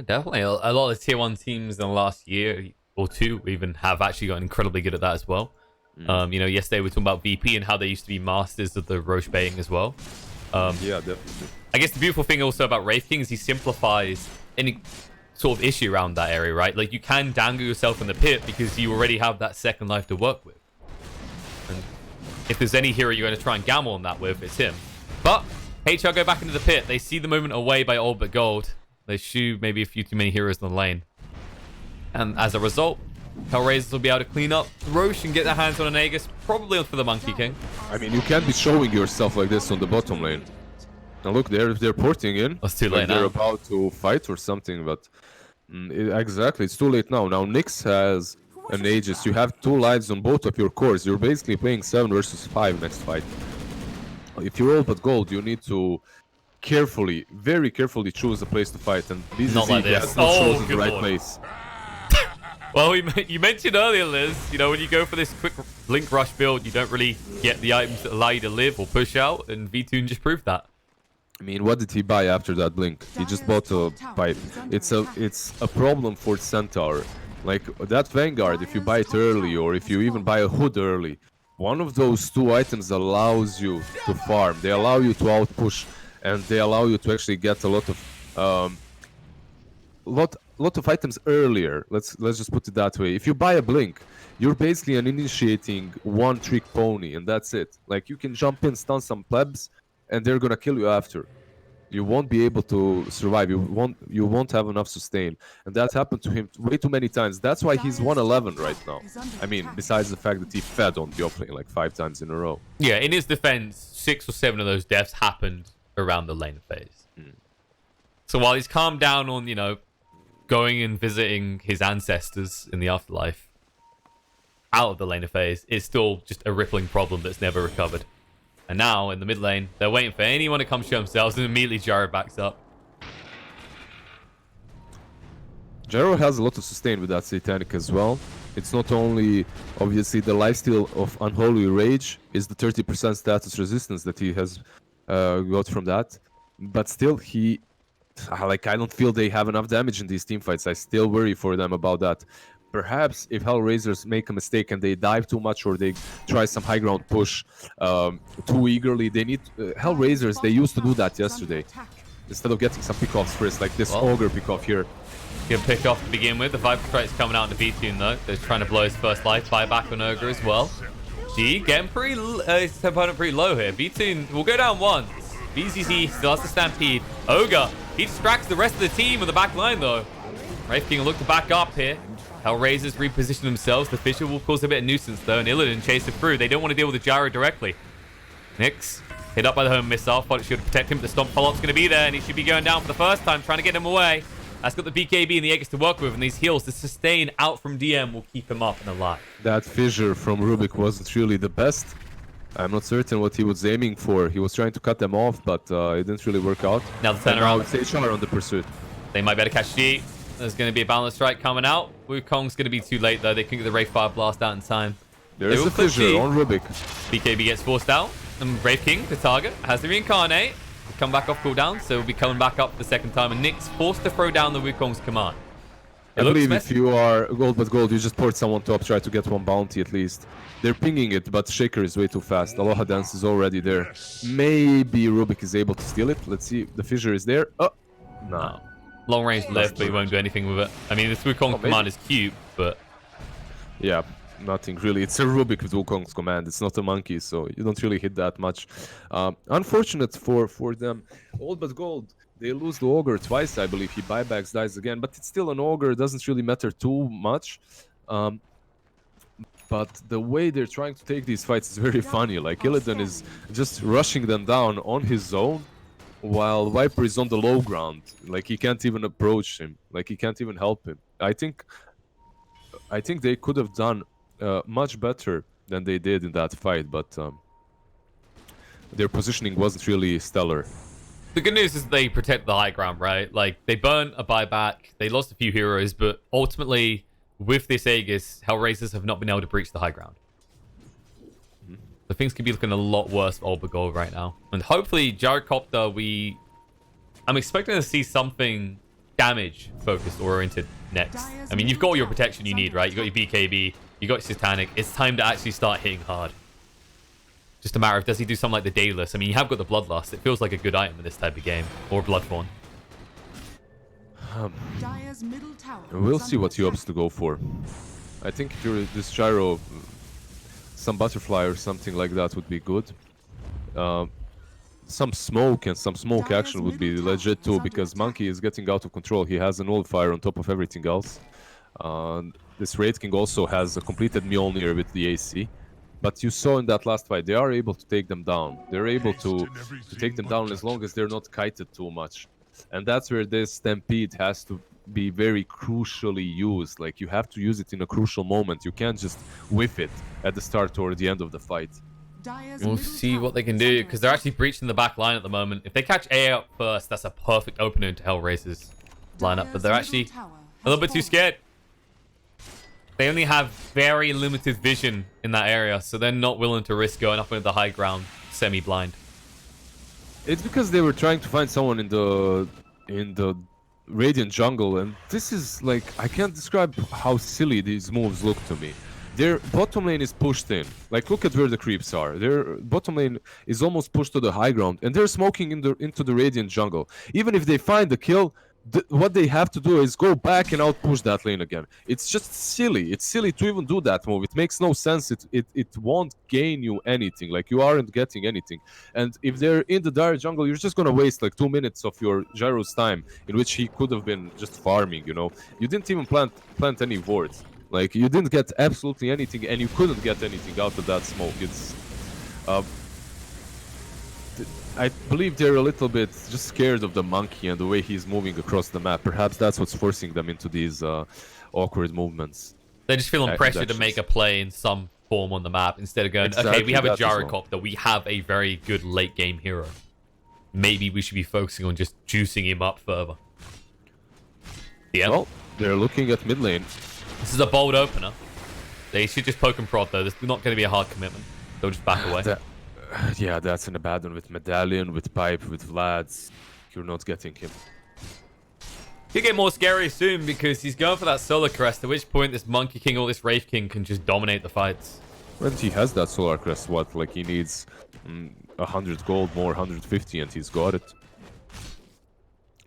Definitely. A lot of tier 1 teams in the last year or two even have actually gotten incredibly good at that as well. You know, yesterday we were talking about VP and how they used to be masters of the Roche baiting as well. Yeah, definitely. I guess the beautiful thing also about Wraith King is he simplifies any sort of issue around that area, right? Like, you can dangle yourself in the pit because you already have that second life to work with. And if there's any hero you're going to try and gamble on that with, it's him. But HR go back into the pit. They see the moment away by All But Gold. They shoot maybe a few too many heroes in the lane. And as a result, HellRaisers will be able to clean up Roche and get their hands on an Aegis, probably for the Monkey King. I mean, you can't be showing yourself like this on the bottom lane. Now look, they're porting in. It's too late they're now. about to fight or something, but exactly, it's too late now. Now Nyx has an Aegis. You have 2 lives on both of your cores. You're basically playing 7 versus 5 next fight. If you're All But Gold, you need to carefully, very carefully choose a place to fight, and BZZ Not like this. has not chosen the good right lord. place. Well, you mentioned earlier, Liz, you know, when you go for this quick Blink Rush build, you don't really get the items that allow you to live or push out, and V-Tune just proved that. I mean, what did he buy after that blink? He just bought a pipe. It's a problem for Centaur. Like that Vanguard, if you buy it early or if you even buy a hood early, one of those 2 items allows you to farm. They allow you to outpush, and they allow you to actually get a lot of items earlier. Let's just put it that way. If you buy a blink, you're basically an initiating one-trick pony, and that's it. Like you can jump in, stun some plebs, and they're gonna kill you after. You won't be able to survive. You won't have enough sustain, and that happened to him way too many times. That's why he's 111 right now. I mean, besides the fact that he fed on the off lane like 5 times in a row. Yeah, in his defense, 6 or 7 of those deaths happened around the lane phase. So while he's calmed down on, you know, going and visiting his ancestors in the afterlife, out of the laner phase, it's still just a rippling problem that's never recovered. And now, in the mid lane, they're waiting for anyone to come show themselves, and immediately Gyro backs up. Gyro has a lot of sustain with that Satanic as well. It's not only, obviously, the lifesteal of Unholy Rage is the 30% status resistance that he has got from that. But still, I don't feel they have enough damage in these teamfights. I still worry for them about that. Perhaps if HellRaisers make a mistake and they dive too much or they try some high ground push too eagerly, they need... HellRaisers, they used to do that yesterday. Instead of getting some pickoffs first, like this Ogre pickoff here. Good pick off to begin with. The Viper Strike's coming out in the V-Tune though. They're trying to blow his first life. Buyback on Ogre as well. G getting his opponent pretty low here. V-Tune will go down once. BZZ still has to stampede. Ogre, he distracts the rest of the team on the back line though. Wraith King will look to back up here. HellRaisers reposition themselves. The Fisher will cause a bit of nuisance though, and Illidan chase it through. They don't want to deal with the Gyro directly. Nyx hit up by the home missile. Thought it should protect him, but the Stomp follow-up's going to be there, and he should be going down for the first time, trying to get him away. That's got the BKB and the Aegis to work with, and these heals, the sustain out from DM will keep him up and alive. That fissure from Rubik wasn't really the best. I'm not certain what he was aiming for. He was trying to cut them off, but it didn't really work out. Now the turnaround. It's HR on the pursuit. They might be able to catch G. There's going to be a balance strike coming out. Wukong's going to be too late, though. They can get the Wraith Fire Blast out in time. There's a fissure on Rubik. BKB gets forced out. And Wraith King, the target, has the Reincarnate. He'll come back off cooldown, so he'll be coming back up the second time. And Nyx forced to throw down the Wukong's command. I believe if you are gold but gold, you just port someone top, try to get 1 bounty at least. They're pinging it, but Shaker is way too fast. Aloha Dance is already there. Maybe Rubik is able to steal it. Let's see. The fissure is there. Oh, no. Long range left, but he won't do anything with it. I mean, this Wukong command is cute, but... Yeah, nothing really. It's a Rubik with Wukong's command. It's not a monkey, so you don't really hit that much. Unfortunate for them. Old but gold. They lose the Ogre twice, I believe. He buybacks, dies again. But it's still an Ogre. It doesn't really matter too much. But the way they're trying to take these fights is very funny. Like, Illidan is just rushing them down on his own, while Viper is on the low ground. Like, he can't even approach him. Like, he can't even help him. I think they could have done much better than they did in that fight, but their positioning wasn't really stellar. The good news is they protect the high ground, right? Like, they burnt a buyback, they lost a few heroes, but ultimately, with this Aegis, HellRaisers have not been able to breach the high ground. So things could be looking a lot worse for Old Gold right now. And hopefully, Gyrocopter, I'm expecting to see something damage-focused oriented next. I mean, you've got all your protection you need, right? You got your BKB, you got your Satanic. It's time to actually start hitting hard. Just a matter of, does he do something like the Daedalus? I mean, you have got the Bloodlust. It feels like a good item in this type of game. Or Bloodthorn. We'll see what he opts to go for. I think if you're this Gyro, some Butterfly or something like that would be good. Some smoke and some smoke action would be legit too, because Monkey is getting out of control. He has an Nullifier on top of everything else. This Wraith King also has a completed Mjolnir with the AC. But you saw in that last fight, they are able to take them down. They're able to take them down as long as they're not kited too much. And that's where this Stampede has to be very crucially used. Like, you have to use it in a crucial moment. You can't just whiff it at the start or the end of the fight. We'll see what they can do, because they're actually breaching the back line at the moment. If they catch A up first, that's a perfect opener into HellRaisers lineup. But they're actually a little bit too scared. They only have very limited vision in that area, so they're not willing to risk going up into the high ground semi-blind. It's because they were trying to find someone in the Radiant jungle, and this is like, I can't describe how silly these moves look to me. Their bottom lane is pushed in. Like, look at where the creeps are. Their bottom lane is almost pushed to the high ground, and they're smoking into the Radiant jungle. Even if they find the kill, what they have to do is go back and outpush that lane again. It's just silly. It's silly to even do that move. It makes no sense. It won't gain you anything. Like, you aren't getting anything. And if they're in the dire jungle, you're just gonna waste like 2 minutes of your Gyro's time, in which he could have been just farming, you know? You didn't even plant any wards. Like, you didn't get absolutely anything, and you couldn't get anything out of that smoke. It's I believe they're a little bit just scared of the Monkey and the way he's moving across the map. Perhaps that's what's forcing them into these awkward movements. They're just feeling pressure to make a play in some form on the map, instead of going, okay, we have a Gyrocopter, we have a very good late game hero. Maybe we should be focusing on just juicing him up further. Yeah. Well, they're looking at mid lane. This is a bold opener. They should just poke and prod, though. This is not going to be a hard commitment. They'll just back away. Yeah, that's an bad one with Medallion, with Pipe, with Vlad's. You're not getting him. He'll get more scary soon, because he's going for that Solar Crest, at which point this Monkey King or this Wraith King can just dominate the fights. When he has that Solar Crest, what? Like, he needs 100 gold more, 150, and he's got it.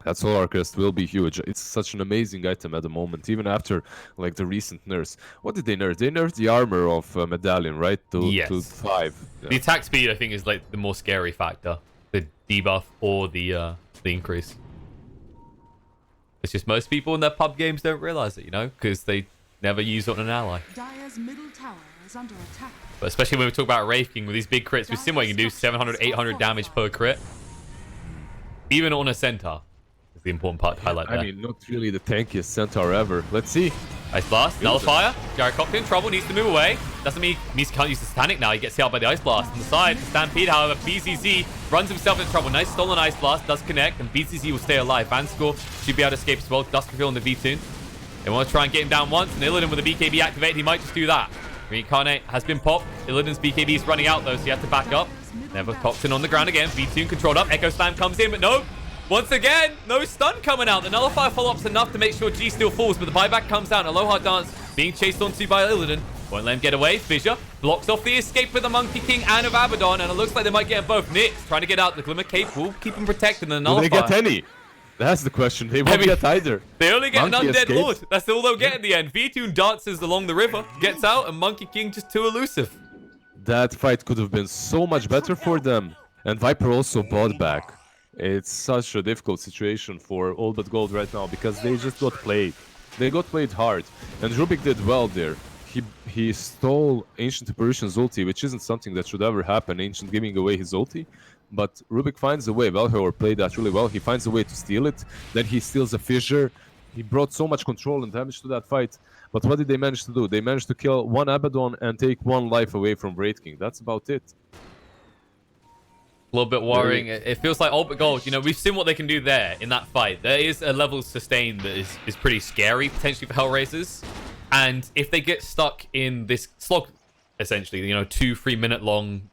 That Solar Crest will be huge. It's such an amazing item at the moment, even after like the recent nerfs. What did they nerf? They nerfed the armor of Medallion, right? To 5. Yeah. The attack speed, I think, is like the more scary factor. The debuff or the increase. It's just most people in their pub games don't realize it, you know, because they never use it on an ally. Dire's middle tower is under attack. But especially when we talk about Wraith King with these big crits, with Simway you can do 700, 800 damage per crit. Even on a Centaur. The important part to highlight there. I mean, not really the tankiest Centaur ever. Let's see. Ice Blast, Nullifier. Gyrocopter in trouble, needs to move away. Doesn't mean he can't use the Satanic now. He gets hit out by the Ice Blast. On the side, Stampede, however, BZZ runs himself into trouble. Nice stolen Ice Blast, does connect, and BZZ will stay alive. Vanscore should be able to escape as well. Dusk Reveal on the V-Tune. They want to try and get him down once, and Illidan with the BKB activated, he might just do that. Reincarnate has been popped. Illidan's BKB is running out, though, so he has to back up. Never Toxin on the ground again. V-Tune controlled up. Echo Slam comes in, but no. Once again, no stun coming out. The Nullifier follow-up's enough to make sure G still falls, but the buyback comes down. Aloha Dance being chased onto by Illidan. Won't let him get away. Fissure blocks off the escape with the Monkey King and of Abaddon, and it looks like they might get both. Nyx trying to get out. The Glimmer Cape will keep him protected. And the Nullifier. Will they get any? That's the question. They won't get either. They only get Monkey an Undead escapes. Lord. That's all they'll get in the end. V-Tune dances along the river, gets out, and Monkey King just too elusive. That fight could have been so much better for them. And Viper also bought back. It's such a difficult situation for All But Gold right now, because they just got played. They got played hard. And Rubik did well there. He stole Ancient Apparition's ulti, which isn't something that should ever happen, Ancient giving away his ulti. But Rubik finds a way. Valhor played that really well. He finds a way to steal it. Then he steals a Fissure. He brought so much control and damage to that fight. But what did they manage to do? They managed to kill one Abaddon and take one life away from Wraith King. That's about it. A little bit worrying. It feels like Albert Gold, you know, we've seen what they can do there in that fight. There is a level of sustain that is pretty scary, potentially, for HellRaisers. And if they get stuck in this slog, essentially, you know, 2-3 minute long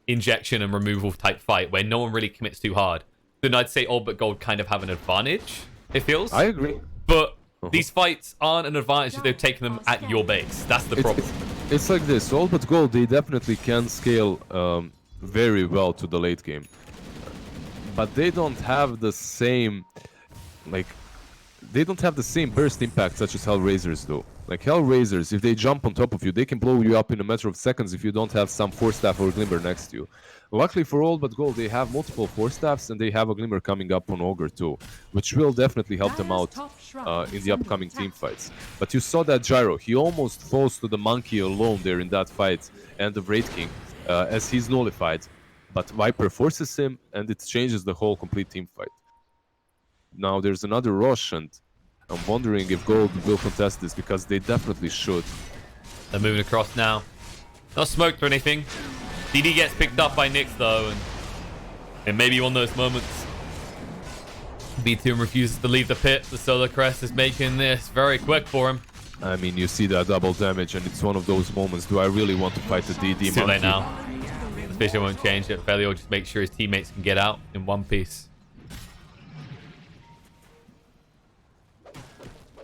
injection and removal type fight where no one really commits too hard, then I'd say Albert Gold kind of have an advantage, it feels. I agree. But these fights aren't an advantage if they've taken them at your base. That's the problem. It's like this. All but Gold, they definitely can scale very well to the late game. But they don't have the same, like, they don't have the same burst impact such as HellRaisers do. Like HellRaisers, if they jump on top of you, they can blow you up in a matter of seconds if you don't have some Force Staff or Glimmer next to you. Luckily for All But Gold, they have multiple Force Staffs and they have a Glimmer coming up on Ogre too, which will definitely help them out in the upcoming team fights. But you saw that Gyro, he almost falls to the monkey alone there in that fight and the Wraith King as he's nullified. But Viper forces him and it changes the whole complete team fight. Now there's another rush and I'm wondering if Gold will contest this because they definitely should. They're moving across now. Not smoked or anything. DD gets picked up by Nyx though, and maybe one of those moments. B2 refuses to leave the pit. The Solar Crest is making this very quick for him. I mean, you see that double damage and it's one of those moments. Do I really want to fight the DD Too monkey? late now. The Fisher won't change it. Fairly will just make sure his teammates can get out in one piece.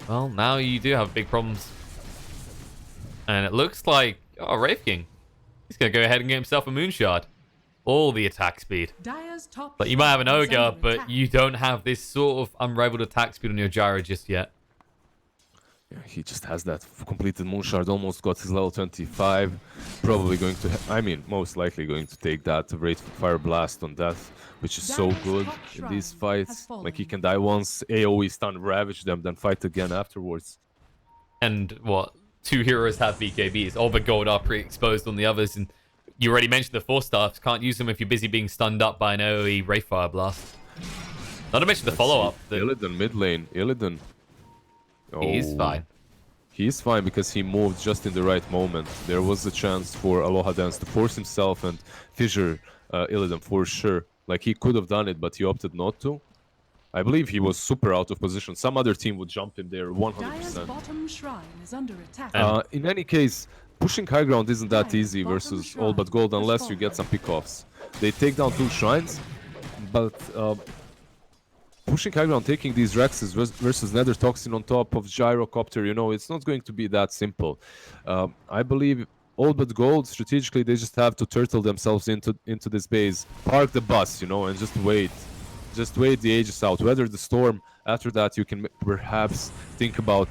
Well, now you do have big problems. And it looks like... Oh, Wraith King. He's going to go ahead and get himself a Moonshard. All the attack speed. But you might have an Ogre, but you don't have this sort of unrivaled attack speed on your Gyro just yet. Yeah, he just has that completed Moonshard, almost got his level 25. Probably going to... I mean, most likely going to take that Wraith Fire Blast on death, which is so good in these fights. Like, he can die once, AoE stun, ravage them, then fight again afterwards. And what? 2 heroes have BKBs. All but Gold are pretty exposed on the others. And you already mentioned the 4 staffs. Can't use them if you're busy being stunned up by an AoE Wraith Fire Blast. Not to mention the follow-up. Illidan mid lane. Illidan. Oh, he's fine. He's fine because he moved just in the right moment. There was a chance for Aloha Dance to force himself and fissure Illidan for sure. Like, he could have done it, but he opted not to. I believe he was super out of position. Some other team would jump him there 100%. Bottom shrine is under attack. In any case, pushing high ground isn't that easy versus All But Gold unless you get some pickoffs. They take down 2 shrines, but pushing high ground, taking these Rexes versus Nether Toxin on top of Gyrocopter, you know, it's not going to be that simple. I believe All But Gold, strategically, they just have to turtle themselves into this base, park the bus, you know, and just wait. Just wait the Aegis out, weather the storm. After that, you can perhaps think about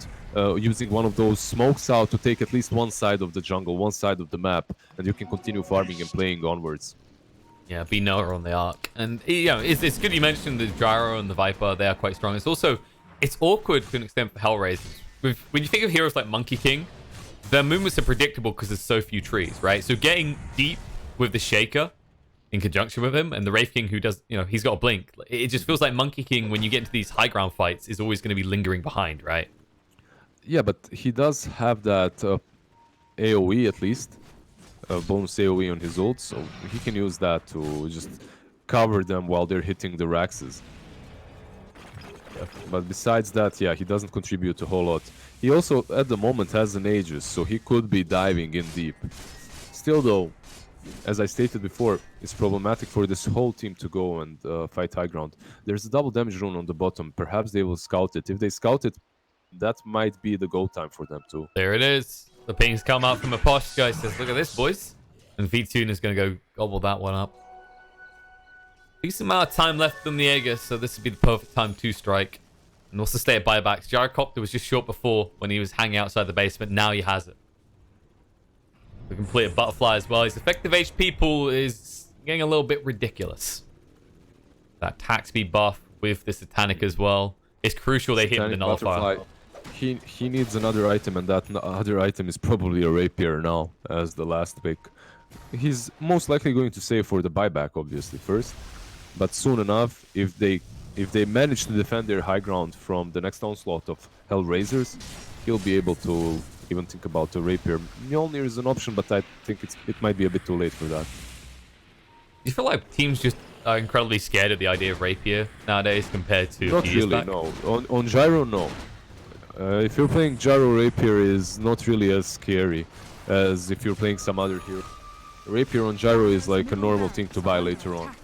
using one of those smokes out to take at least one side of the jungle, one side of the map, and you can continue farming and playing onwards. Yeah, be Noah on the arc. And, you know, it's good you mentioned the Gyro and the Viper. They are quite strong. It's also, it's awkward to an extent for HellRaisers. When you think of heroes like Monkey King, their movements are predictable because there's so few trees, right? So getting deep with the Shaker in conjunction with him, and the Wraith King who does, you know, he's got a blink. It just feels like Monkey King, when you get into these high ground fights, is always going to be lingering behind, right? Yeah, but he does have that AoE at least, bonus AoE on his ult, so he can use that to just cover them while they're hitting the Raxes. But besides that, yeah, he doesn't contribute a whole lot. He also, at the moment, has an Aegis, so he could be diving in deep. Still, though, as I stated before, it's problematic for this whole team to go and fight high ground. There's a double damage rune on the bottom. Perhaps they will scout it. If they scout it, that might be the go time for them too. There it is. The pings come out from a posh guy, says, look at this, boys. And V-Tune is going to go gobble that one up. Decent amount of time left on the Aegis, so this would be the perfect time to strike. And also stay at buybacks. Gyrocopter was just short before when he was hanging outside the basement. Now he has it. We can play a Butterfly as well. His effective HP pool is getting a little bit ridiculous. That attack speed buff with the Satanic as well. It's crucial they hit him with the Nullifier. He needs another item, and that other item is probably a Rapier now as the last pick. He's most likely going to save for the buyback, obviously, first. But soon enough, if they if they manage to defend their high ground from the next onslaught of HellRaisers, he'll be able to even think about the Rapier. Mjolnir is an option, but I think it might be a bit too late for that. You feel like teams just are incredibly scared of the idea of Rapier nowadays compared to Not really, no. On Gyro, no. If you're playing Gyro, Rapier is not really as scary as if you're playing some other hero. Rapier on Gyro is like a normal thing to buy later on.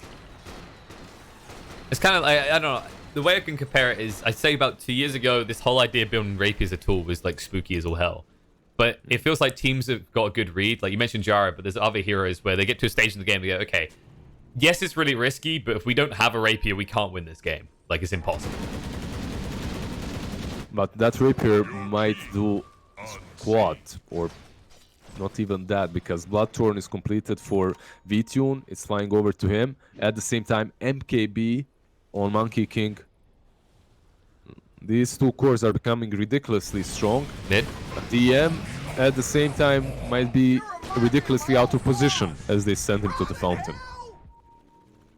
It's kind of like, I don't know. The way I can compare it is, I'd say about 2 years ago, this whole idea of building Rapier as a tool was like spooky as all hell. But it feels like teams have got a good read. Like you mentioned Gyro, but there's other heroes where they get to a stage in the game and they go, okay, yes, it's really risky, but if we don't have a Rapier, we can't win this game. Like, it's impossible. But that Rapier might do squad, or not even that, because Bloodthorn is completed for V-Tune. It's flying over to him. At the same time, MKB on Monkey King. These two cores are becoming ridiculously strong. Mid. DM, at the same time, might be ridiculously out of position as they send him to the fountain.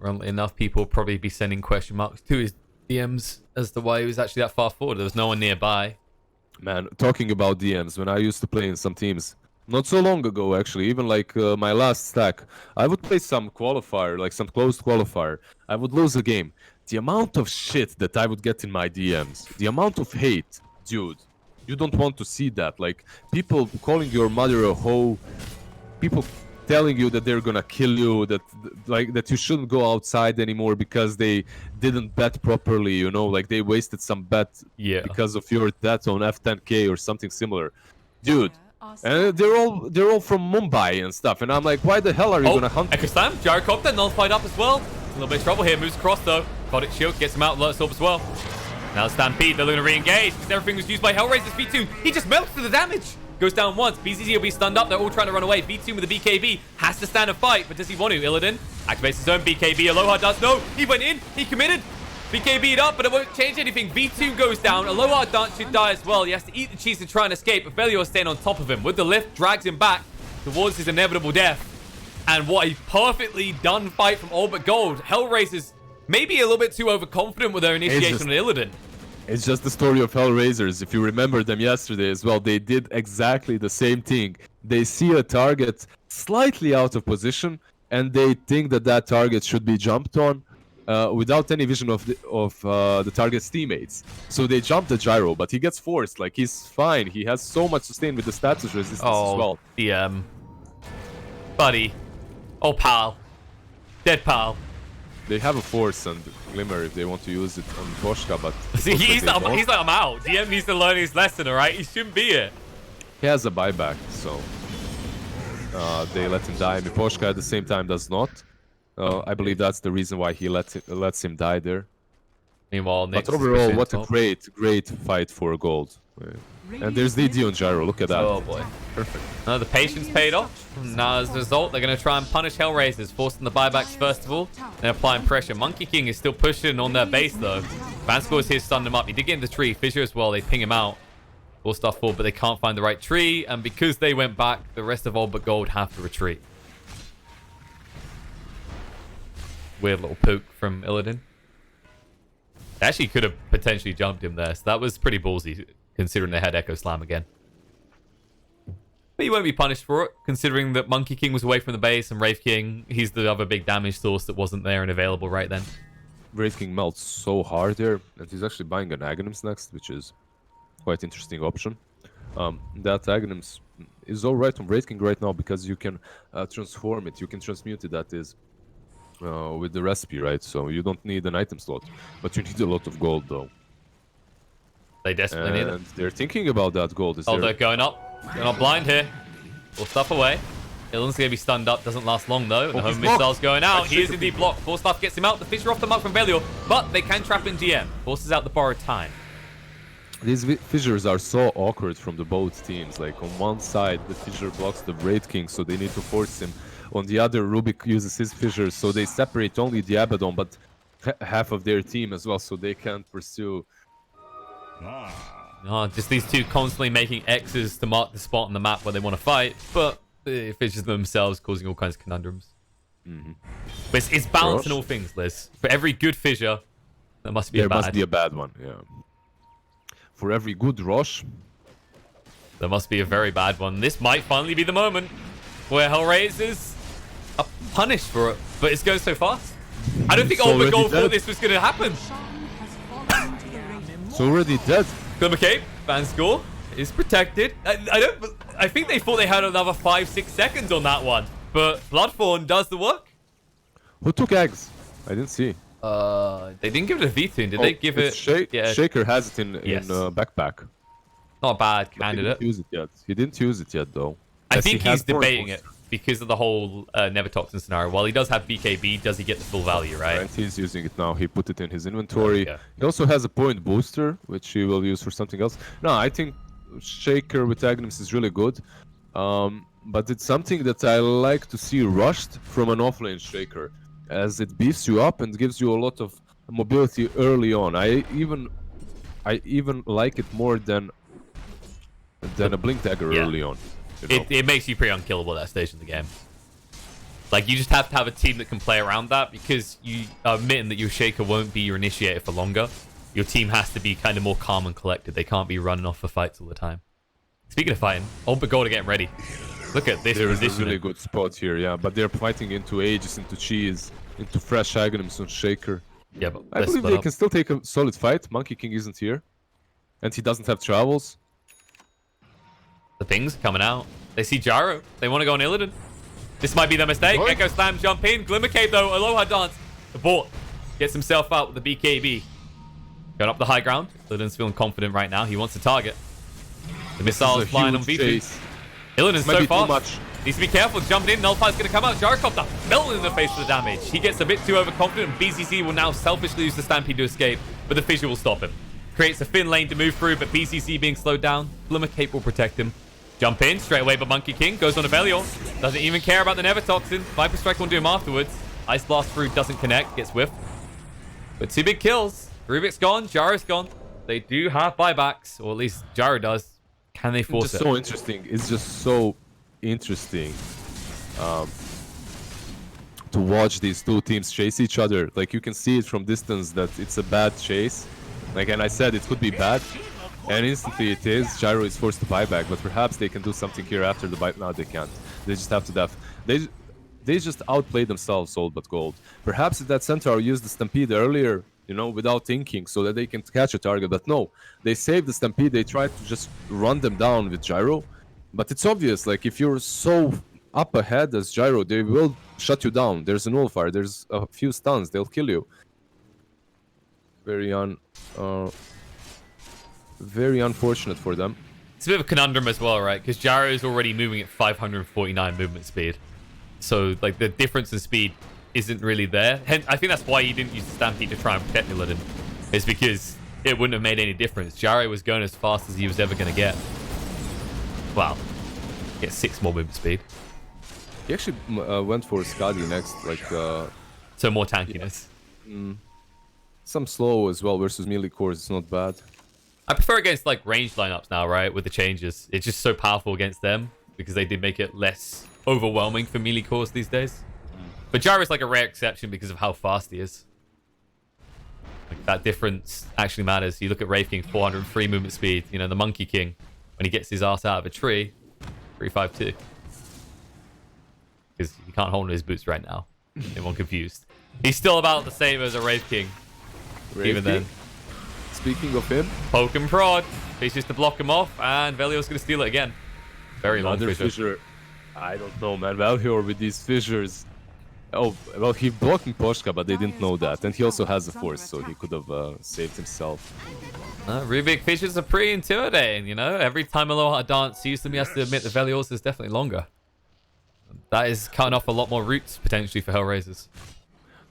Well, enough people will probably be sending question marks to his DMs as to why he was actually that far forward. There was no one nearby. Man, talking about DMs, when I used to play in some teams, not so long ago actually, even like my last stack, I would play some qualifier, like some closed qualifier. I would lose a game. The amount of shit that I would get in my DMs, the amount of hate, dude, you don't want to see that. Like, people calling your mother a hoe, people telling you that they're gonna kill you, that you shouldn't go outside anymore because they didn't bet properly, you know, like they wasted some bet because of your debt on F10K or something similar, dude. And they're all from Mumbai and stuff, and I'm like, why the hell are you gonna hunt? Echo Slam, Gyrocopter nullified up as well. A little bit of trouble here, moves across though. Got it, shield, gets him out, alert orb as well. Now Stampede, they're looking to re-engage because everything was used by HellRaisers. V2, he just melts through the damage. Goes down once. BZZ will be stunned up. They're all trying to run away. V2 with the BKB has to stand and fight, but does he want to? Illidan activates his own BKB. Aloha does. No, he went in. He committed. BKB'd up, but it won't change anything. V2 goes down. Aloha Dance should die as well. He has to eat the cheese to try and escape, but Velio is staying on top of him. With the lift, drags him back towards his inevitable death. And what a perfectly done fight from All But Gold. HellRaisers maybe a little bit too overconfident with their initiation on Illidan. It's just the story of HellRaisers. If you remember them yesterday as well, they did exactly the same thing. They see a target slightly out of position, and they think that that target should be jumped on without any vision of the target's teammates. So they jump the Gyro, but he gets forced. Like, he's fine. He has so much sustain with the status resistance as well. DM. Buddy. Oh, pal. Dead pal. They have a Force and Glimmer if they want to use it on Boschka, but... See, he's like, I'm out. DM needs to learn his lesson, alright? He shouldn't be here. He has a buyback, so... they let him die. Miposhka at the same time does not. I believe that's the reason why he lets him die there. Meanwhile, but overall, what a great fight for gold. And there's DD on Gyro, look at that. Oh boy. Perfect. The patience paid off. Now as a result, they're going to try and punish HellRaisers, forcing the buybacks first of all, and applying pressure. Monkey King is still pushing on their base though. Vanscore is here to stun him up. He did get in the tree. Fissure as well, they ping him out. All stuff forward, but they can't find the right tree, and because they went back, the rest of All But Gold have to retreat. Weird little poke from Illidan. They actually could have potentially jumped him there, so that was pretty ballsy, considering they had Echo Slam again. But you won't be punished for it, considering that Monkey King was away from the base, and Wraith King, he's the other big damage source that wasn't there and available right then. Wraith King melts so hard there, and he's actually buying an Aghanims next, which is quite interesting option. That Aghanims is alright on Wraith King right now, because you can transform it, you can transmute it, that is, with the recipe, right? So you don't need an item slot, but you need a lot of gold though. They desperately need it. They're thinking about that gold. They're going up. They're not blind here. We'll stuff away. Illidan's going to be stunned up. Doesn't last long though. The home missile's going out. He is indeed blocked. Force Staff gets him out. The Fissure off the mark from Velio, but they can trap in GM. Forces out the borrowed time. These fissures are so awkward from the both teams. Like, on one side, the fissure blocks the Wraith King, so they need to force him. On the other, Rubik uses his fissures, so they separate only the Abaddon, but half of their team as well, so they can't pursue. Just these two constantly making X's to mark the spot on the map where they want to fight, but the fissures themselves causing all kinds of conundrums. But it's balance in all things, Liz. For every good fissure, That must be There a bad. must be a bad one, yeah. For every good rush, there must be a very bad one. This might finally be the moment where HellRaisers are punished for it, but it's going so fast. I don't think Old Gold thought this was going to happen. It's already dead. Glimmer Cape, ban score is protected. I think they thought they had another 5-6 seconds on that one, but Bloodthorn does the work. Who took eggs? I didn't see. They didn't give it a V-tune. Did they give it? Yeah. Shaker has it in backpack. Not a bad candidate. He didn't use it yet. He didn't use it yet, though. I think he's debating it because of the whole Nevertoxin scenario. While he does have BKB, does he get the full value, right? And he's using it now. He put it in his inventory. Yeah. He also has a point booster, which he will use for something else. No, I think Shaker with Agnes is really good. But it's something that I like to see rushed from an offlane Shaker, as it beefs you up and gives you a lot of mobility early on. I even like it more than a Blink Dagger early on. You know? It makes you pretty unkillable at that stage in the game. Like, you just have to have a team that can play around that, because you are admitting that your Shaker won't be your initiator for longer. Your team has to be kind of more calm and collected. They can't be running off for fights all the time. Speaking of fighting, Old Gold are getting ready. Look at this position. There's a really good spot here, yeah. But they're fighting into Aegis, into Cheese, into fresh Aghanim's on Shaker. Yeah, but I believe they can still take a solid fight. Monkey King isn't here. And he doesn't have travels. The pings coming out. They see Gyro. They want to go on Illidan. This might be their mistake. What? Echo Slam, jump in. Glimmer Cape, though. Aloha Dance. The bot gets himself out with the BKB. Going up the high ground. Illidan's feeling confident right now. He wants to target. The missiles flying on V2. Illidan's so fast. Needs to be careful. Jumping in. Nullfire's going to come out. Gyrocopter melting in the face for the damage. He gets a bit too overconfident. BCC will now selfishly use the Stampede to escape, but the Fissure will stop him. Creates a thin lane to move through, but BCC being slowed down. Glimmer Cape will protect him. Jump in straight away, but Monkey King goes on a Velior. Doesn't even care about the Nevertoxin. Viper Strike won't do him afterwards. Ice Blast through doesn't connect. Gets whiffed. But 2 big kills. Rubik's gone. Gyro's gone. They do have buybacks, or at least Gyro does. Can they force it? It's so interesting. It's just so interesting to watch these two teams chase each other. Like, you can see it from distance that it's a bad chase. Like, and I said it could be bad. And instantly it is. Gyro is forced to buy back, but perhaps they can do something here after the buy. No, they can't. They just have to def. They just outplay themselves, Old but Gold. Perhaps if that Centaur used the Stampede earlier, you know, without thinking, so that they can catch a target. But no, they saved the Stampede. They tried to just run them down with Gyro. But it's obvious, like, if you're so up ahead as Gyro, they will shut you down. There's a Nullfire. There's a few stuns. They'll kill you. Very unfortunate for them. It's a bit of a conundrum as well, right? Because Gyro is already moving at 549 movement speed. So, like, the difference in speed isn't really there. Hence, I think that's why he didn't use the Stampede to try and protect Illidan. It's because it wouldn't have made any difference. Gyro was going as fast as he was ever going to get. Wow. Get 6 more movement speed. He actually went for Skadi next, like... so more tankiness. Yeah. Some slow as well versus melee cores. It's not bad. I prefer against, like, ranged lineups now, right? With the changes. It's just so powerful against them because they did make it less overwhelming for melee cores these days. But Gyro's like a rare exception because of how fast he is. Like, that difference actually matters. You look at Wraith King, 403 movement speed. You know, the Monkey King, when he gets his ass out of a tree, 352. Because he can't hold his boots right now. Anyone confused? He's still about the same as a Wraith King. Even then. Speaking of him, poke and prod. He's just to block him off, and Velior's going to steal it again. Very long fissure. I don't know, man. Velior with these fissures. Oh, well, he blocking Poshka, but they didn't know that. And he also has a force, so he could have saved himself. Rubik fissures are pretty intimidating, you know? Every time Aloha Dance sees them, he has to admit the Velior's is definitely longer. That is cutting off a lot more routes, potentially, for HellRaisers.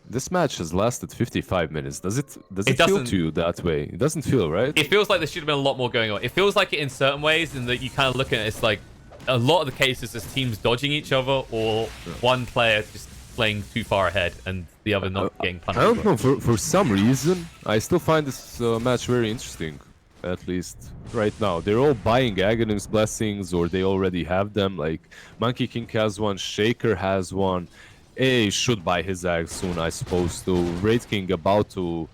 This match has lasted 55 minutes. Does it feel to you that way? It doesn't feel, right? It feels like there should have been a lot more going on. It feels like it in certain ways, in that you kind of look at it, it's like a lot of the cases there's teams dodging each other, or one player just playing too far ahead and the other not getting punished. I don't know. For some reason, I still find this match very interesting. At least right now, they're all buying Aghanim's blessings, or they already have them. Like, Monkey King has one, Shaker has one. A should buy his egg soon, I suppose. To Wraith King about to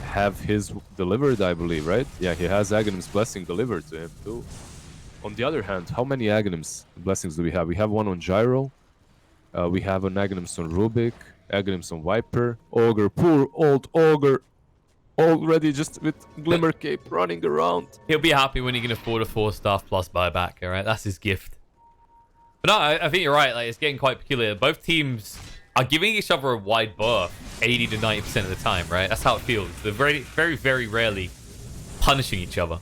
have his delivered, I believe, right? Yeah, he has Aghanim's blessing delivered to him too. On the other hand, how many Aghanim's blessings do we have? We have one on Gyro. We have an Aghanim's on Rubik. Aghanim's on Viper. Ogre, poor old Ogre. Already just with Glimmer Cape running around. He'll be happy when he can afford a 4-star plus buyback, all right? That's his gift. But no, I think you're right. Like, it's getting quite peculiar. Both teams are giving each other a wide berth 80 to 90% of the time, right? That's how it feels. They're very, very, very rarely punishing each other.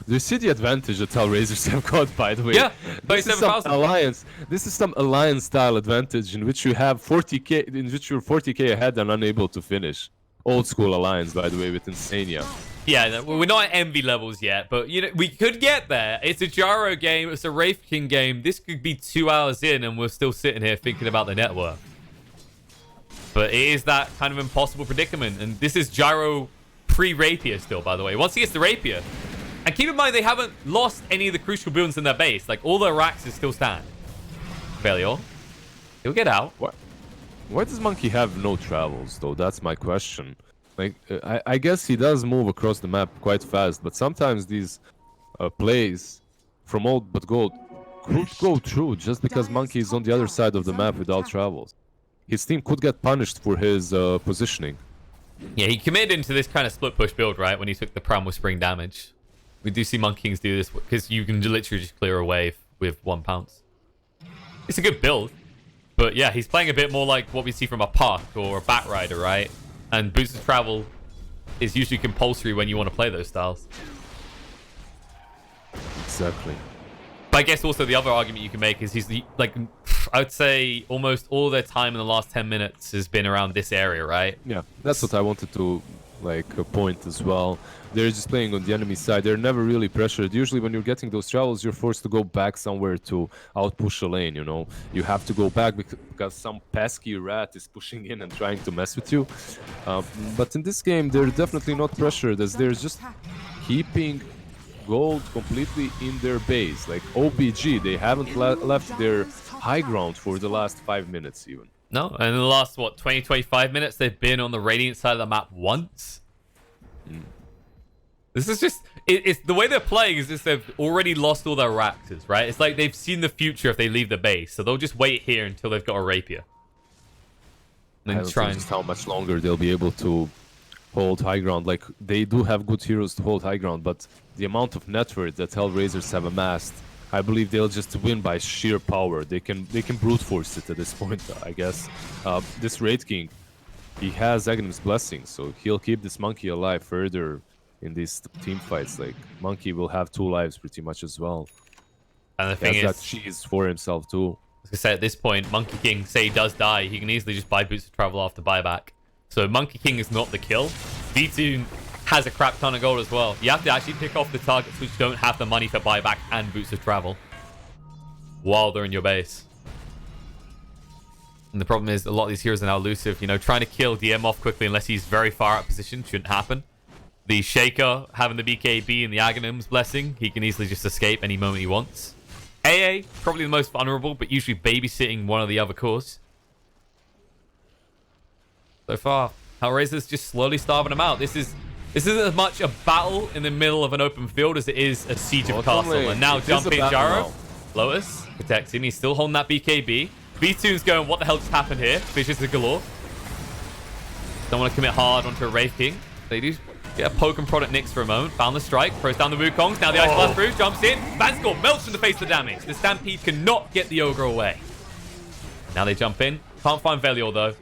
Do you see the advantage that HellRaisers have got, by the way? Yeah, this is some 37,000. alliance. This is some alliance style advantage in which you have 40k, in which you're 40k ahead and unable to finish. Old school alliance, by the way, with Insania. Yeah, we're not at envy levels yet, but you know we could get there. It's a Gyro game. It's a Wraith King game. This could be 2 hours in, and we're still sitting here thinking about the network. But it is that kind of impossible predicament, and this is Gyro pre-Rapier still, by the way. Once he gets the Rapier, and keep in mind they haven't lost any of the crucial buildings in their base. Like all their racks is still stand. Belial, he'll get out. What? Why does Monkey have no travels, though? That's my question. Like, I guess he does move across the map quite fast, but sometimes these plays from old but gold could go through just because Monkey is on the other side of the map without travels. His team could get punished for his positioning. Yeah, he committed into this kind of split push build, right, when he took the Pram with spring damage. We do see Monkey Kings do this because you can literally just clear a wave with 1 pounce. It's a good build. But yeah, he's playing a bit more like what we see from a Puck or a Batrider, right? And boosted travel is usually compulsory when you want to play those styles. Exactly. But I guess also the other argument you can make is like, I would say almost all their time in the last 10 minutes has been around this area, right? Yeah, that's what I wanted to point as well. They're just playing on the enemy side. They're never really pressured. Usually when you're getting those travels, you're forced to go back somewhere to outpush a lane, you know. You have to go back because some pesky rat is pushing in and trying to mess with you. But in this game, they're definitely not pressured, as they're just keeping gold completely in their base. Like OBG, they haven't left their high ground for the last 5 minutes even. No, and in the last, what, 20, 25 minutes, they've been on the Radiant side of the map once. This is just... It's the way they're playing is just they've already lost all their Raxes, right? It's like they've seen the future if they leave the base. So they'll just wait here until they've got a Rapier. And I then don't try know and... just how much longer they'll be able to hold high ground. Like, they do have good heroes to hold high ground, but the amount of network that HellRaisers have amassed, I believe they'll just win by sheer power. They can brute force it at this point, I guess. This Raid King, he has Aghanim's blessing, so he'll keep this Monkey alive further in these team fights. Like, Monkey will have 2 lives pretty much as well. And the thing is, that cheese for himself too. I was gonna say, at this point, Monkey King, say he does die, he can easily just buy boots of travel after buyback. So Monkey King is not the kill. V2 has a crap ton of gold as well. You have to actually pick off the targets which don't have the money for buyback and boots of travel while they're in your base. And the problem is a lot of these heroes are now elusive. You know, trying to kill DM off quickly unless he's very far out of position shouldn't happen. The Shaker having the BKB and the Aghanim's blessing, he can easily just escape any moment he wants. AA, probably the most vulnerable, but usually babysitting one of the other cores. So far, HellRaisers just slowly starving them out. This isn't as much a battle in the middle of an open field as it is a siege of castle. And now jumping Gyro. Lotus protects him. He's still holding that BKB. V2's going, what the hell just happened here? Fishes are galore. Don't want to commit hard onto a Wraith King. They do get a poke and prod at Nyx for a moment. Found the strike. Throws down the Wukongs. Now the Ice Blast through. Jumps in. Vanscore melts in the face of the damage. The Stampede cannot get the Ogre away. Now they jump in. Can't find Velior though.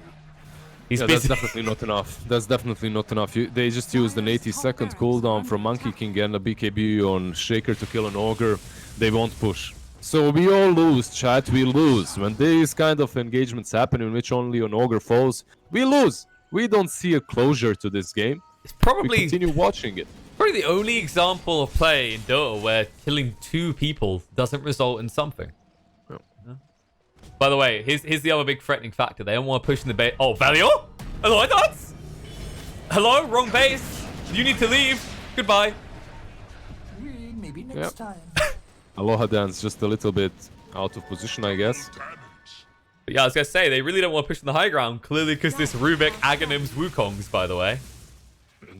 He's busy. That's definitely not enough. That's definitely not enough. They just used an 80-second cooldown from Monkey King and a BKB on Shaker to kill an Ogre. They won't push. So we all lose, chat. We lose. When these kind of engagements happen in which only an Ogre falls, we lose. We don't see a closure to this game. It's probably... We continue watching it. Probably the only example of play in Dota where killing 2 people doesn't result in something. By the way, here's the other big threatening factor. They don't want to push in the base. Oh, Valior? Hello, Dance? Hello? Wrong base. You need to leave. Goodbye. Maybe next time. Aloha Dance just a little bit out of position, I guess. But yeah, I was going to say, they really don't want to push in the high ground. Clearly because this Rubik Aghanim's Wukongs, by the way.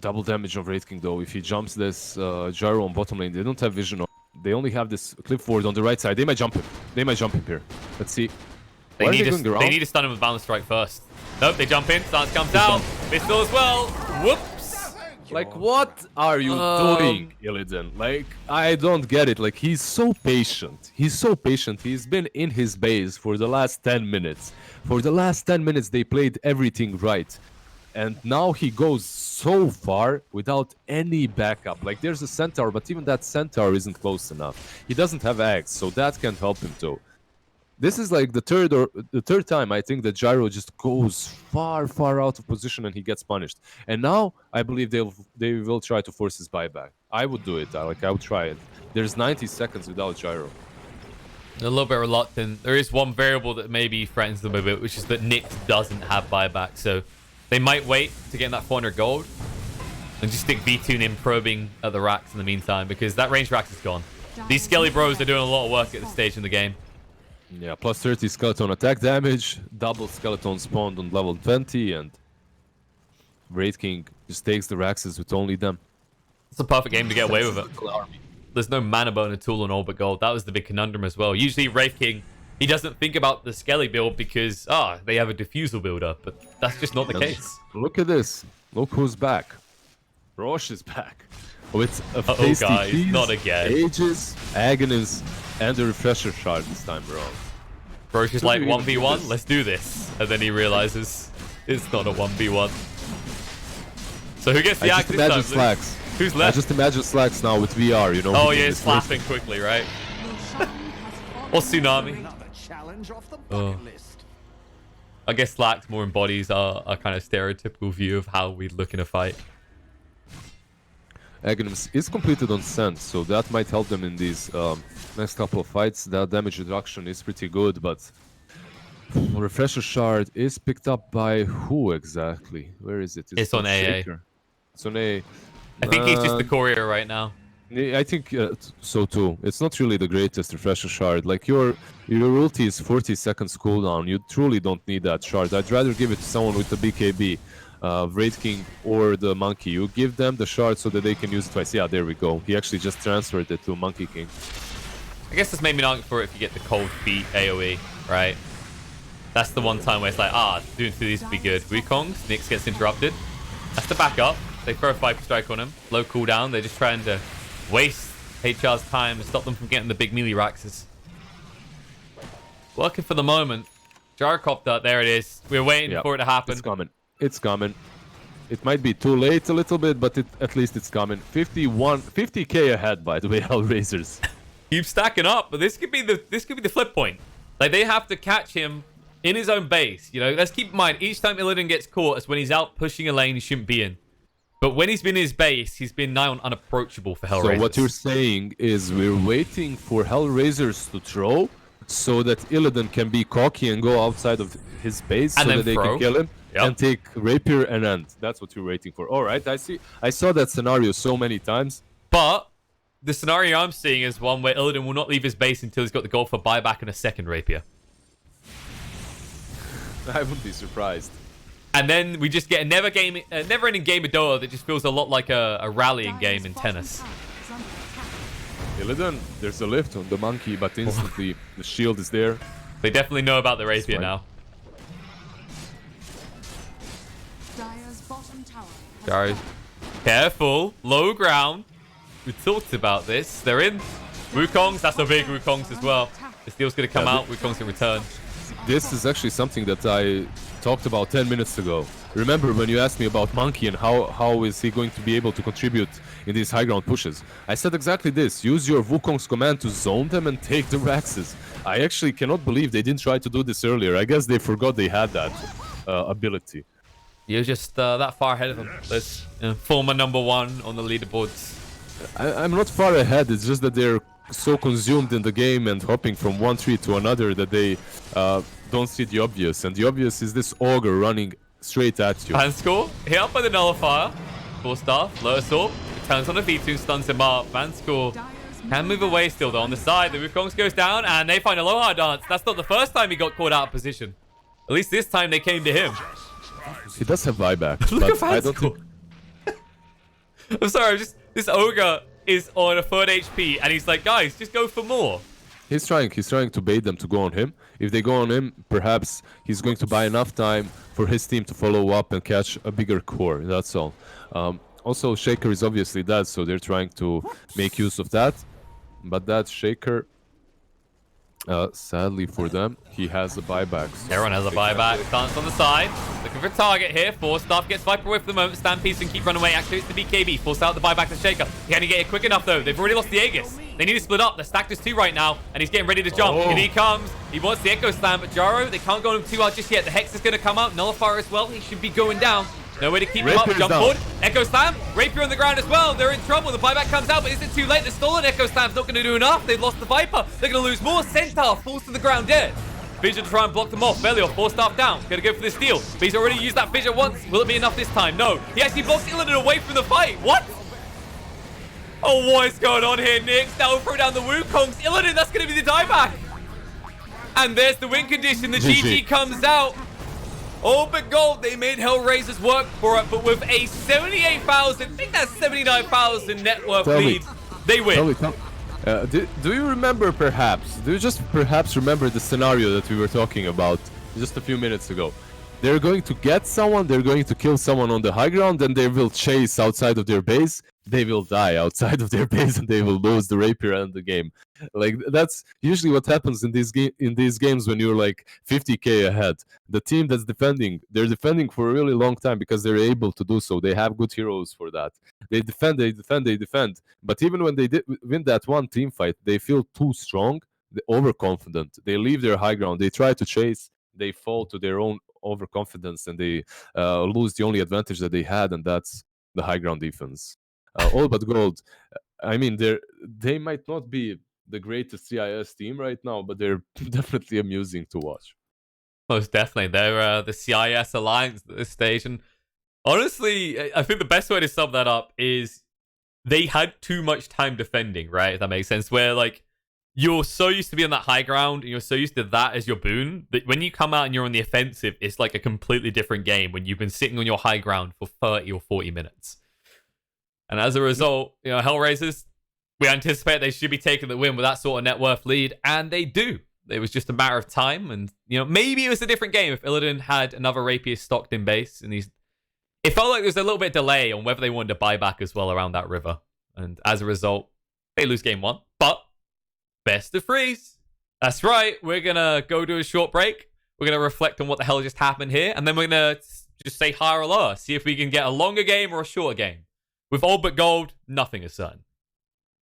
Double damage on Wraith King though. If he jumps this gyro on bottom lane, they don't have vision. They only have this clip forward on the right side. They might jump him. They might jump him here. Let's see. They need to stun him with Balance Strike first. Nope, they jump in. Stance comes out. Pistol as well. Whoops. Like, what are you doing, Illidan? Like, I don't get it. Like, he's so patient. He's so patient. He's been in his base for the last 10 minutes. For the last 10 minutes, they played everything right. And now he goes so far without any backup. Like, there's a centaur, but even that centaur isn't close enough. He doesn't have axe, so that can't help him too. This is like the third time I think that Gyro just goes far out of position and he gets punished. And now I believe they will try to force his buyback. I would do it. I would try it. There's 90 seconds without Gyro. A little bit reluctant. There is one variable that maybe threatens them a bit, which is that Nyx doesn't have buyback. So they might wait to get that 400 gold and just stick V-Tune in probing at the racks in the meantime, because that range rack is gone. These Skelly bros are doing a lot of work at this stage in the game. Yeah, plus 30 skeleton attack damage, double skeleton spawned on level 20, and Wraith King just takes the Raxes with only them. It's a perfect game to get away with it. There's no mana burn at all on all but gold. That was the big conundrum as well. Usually Wraith King, he doesn't think about the Skelly build because, they have a diffusal builder, but that's just not the case. Look at this. Look who's back. Roche is back. With a tasty guys, cheese, not again. Aegis, Aghanim, and a refresher shard this time around. Bro's just like, 1v1, let's do this. And then he realizes it's not a 1v1. So who gets the axe this time? Slacks. Who's left? I just imagine Slacks now with VR, you know. Oh yeah, it's slapping quickly, right? Or Tsunami. Oh. I guess Slacks more embodies our kind of stereotypical view of how we'd look in a fight. Aghanim is completed on Scent, so that might help them in these next couple of fights. That damage reduction is pretty good, but Refresher Shard is picked up by who exactly? Where is it? It's on AA. It's on AA. I think he's just the courier right now. I think so too. It's not really the greatest Refresher Shard. Like, your ulti is 40 seconds cooldown. You truly don't need that shard. I'd rather give it to someone with the BKB. Wraith King or the Monkey. You give them the shard so that they can use it twice. Yeah, there we go. He actually just transferred it to Monkey King. I guess this made me not for it if you get the cold feet AoE, right? That's the one time where it's like, doing through these would be good. Wukong's, Nyx gets interrupted. That's the backup. They throw a Viper Strike on him. Low cooldown. They're just trying to waste HR's time and stop them from getting the big melee Raxes. Working for the moment. Gyrocopter, there it is. We're waiting for it to happen. It's coming. It's coming. It might be too late a little bit, but at least it's coming. 50k ahead, by the way, HellRaisers. Keep stacking up, but this could be the flip point. Like, they have to catch him in his own base. You know, let's keep in mind, each time Illidan gets caught is when he's out pushing a lane he shouldn't be in. But when he's been in his base, he's been nigh on unapproachable for HellRaisers. So what you're saying is we're waiting for HellRaisers to throw so that Illidan can be cocky and go outside of his base so that they can kill him. Yep. And take Rapier and end. That's what you're waiting for. All right, I see. I saw that scenario so many times. But the scenario I'm seeing is one where Illidan will not leave his base until he's got the gold for buyback and a second Rapier. I wouldn't be surprised. And then we just get a never-ending game of Dota that just feels a lot like a rallying game in tennis. Illidan, there's a lift on the Monkey, but instantly the shield is there. They definitely know about the Rapier now. Sorry. Careful. Low ground. We talked about this. They're in. Wukong's. That's a big Wukong's as well. The steel's going to come out. Wukong's going to return. This is actually something that I talked about 10 minutes ago. Remember when you asked me about Monkey and how is he going to be able to contribute in these high ground pushes? I said exactly this. Use your Wukong's command to zone them and take the Raxes. I actually cannot believe they didn't try to do this earlier. I guess they forgot they had that ability. You're just that far ahead of them. Let's former #1 on the leaderboards. I'm not far ahead. It's just that they're so consumed in the game and hopping from one tree to another that they don't see the obvious. And the obvious is this Ogre running straight at you. Vanscore, hit up by the Nullifier. Full staff, low assault. Turns on a V2, stuns him up. Vanscore can move away still though on the side. The Wukong's goes down and they find Aloha dance. That's not the first time he got caught out of position. At least this time they came to him. He does have buyback. Look but at I don't think I'm sorry, this ogre is on a 3rd HP, and he's like, guys, just go for more. He's trying to bait them to go on him. If they go on him, perhaps he's going to buy enough time for his team to follow up and catch a bigger core. That's all. Also, Shaker is obviously dead, so they're trying to make use of that. But that Shaker, sadly for them, he has a buyback. So Everyone has a buyback. Stance on the side. Looking for a target here. Force Staff gets Viper away for the moment. Stampede can keep running away. Activates the BKB. Force out the buyback to Shaker. Can he get it quick enough, though? They've already lost the Aegis. They need to split up. They're stacked as 2 right now, and he's getting ready to jump. Here he comes. He wants the Echo Slam, but Jaro, they can't go on him too hard just yet. The Hex is going to come out. Nullifier as well. He should be going down. No way to keep him up. Jump forward. Echo Slam. Rapier on the ground as well. They're in trouble. The buyback comes out, but is it too late? The stolen Echo Slam's not going to do enough. They've lost the Viper. They're going to lose more. Centaur falls to the ground dead. Vision to try and block them off. Belial, 4 staff down. Going to go for the steal. But he's already used that Vision once. Will it be enough this time? No. He actually blocks Illidan away from the fight. What? Oh, what is going on here, Nick? Now we'll throw down the Wukongs. Illidan, that's going to be the dieback. And there's the win condition. The GG comes out. Oh, but gold, they made HellRaisers work for it, but with a 78,000, I think that's 79,000 net worth lead, they win. Do you remember do you just perhaps remember the scenario that we were talking about just a few minutes ago? They're going to get someone, they're going to kill someone on the high ground, then they will chase outside of their base. They will die outside of their base and they will lose the rapier and the game. Like, that's usually what happens in these games when you're like 50k ahead. The team that's defending, they're defending for a really long time because they're able to do so. They have good heroes for that. They defend. But even when they win that one team fight, they feel too strong, overconfident. They leave their high ground. They try to chase. They fall to their own overconfidence and they lose the only advantage that they had, and that's the high ground defense. All but gold. I mean, they might not be the greatest CIS team right now, but they're definitely amusing to watch. Most definitely. They're the CIS Alliance at this stage. And honestly, I think the best way to sum that up is they had too much time defending, right? If that makes sense. Where, like, you're so used to being on that high ground and you're so used to that as your boon that when you come out and you're on the offensive, it's like a completely different game when you've been sitting on your high ground for 30 or 40 minutes. And as a result, you know, HellRaisers, we anticipate they should be taking the win with that sort of net worth lead, and they do. It was just a matter of time, and, you know, maybe it was a different game if Illidan had another rapier stocked in base, and it felt like there was a little bit of delay on whether they wanted to buy back as well around that river. And as a result, they lose game 1. But best of 3s. That's right. We're going to go do a short break. We're going to reflect on what the hell just happened here, and then we're going to just say higher or lower, see if we can get a longer game or a shorter game. With all but gold, nothing is certain.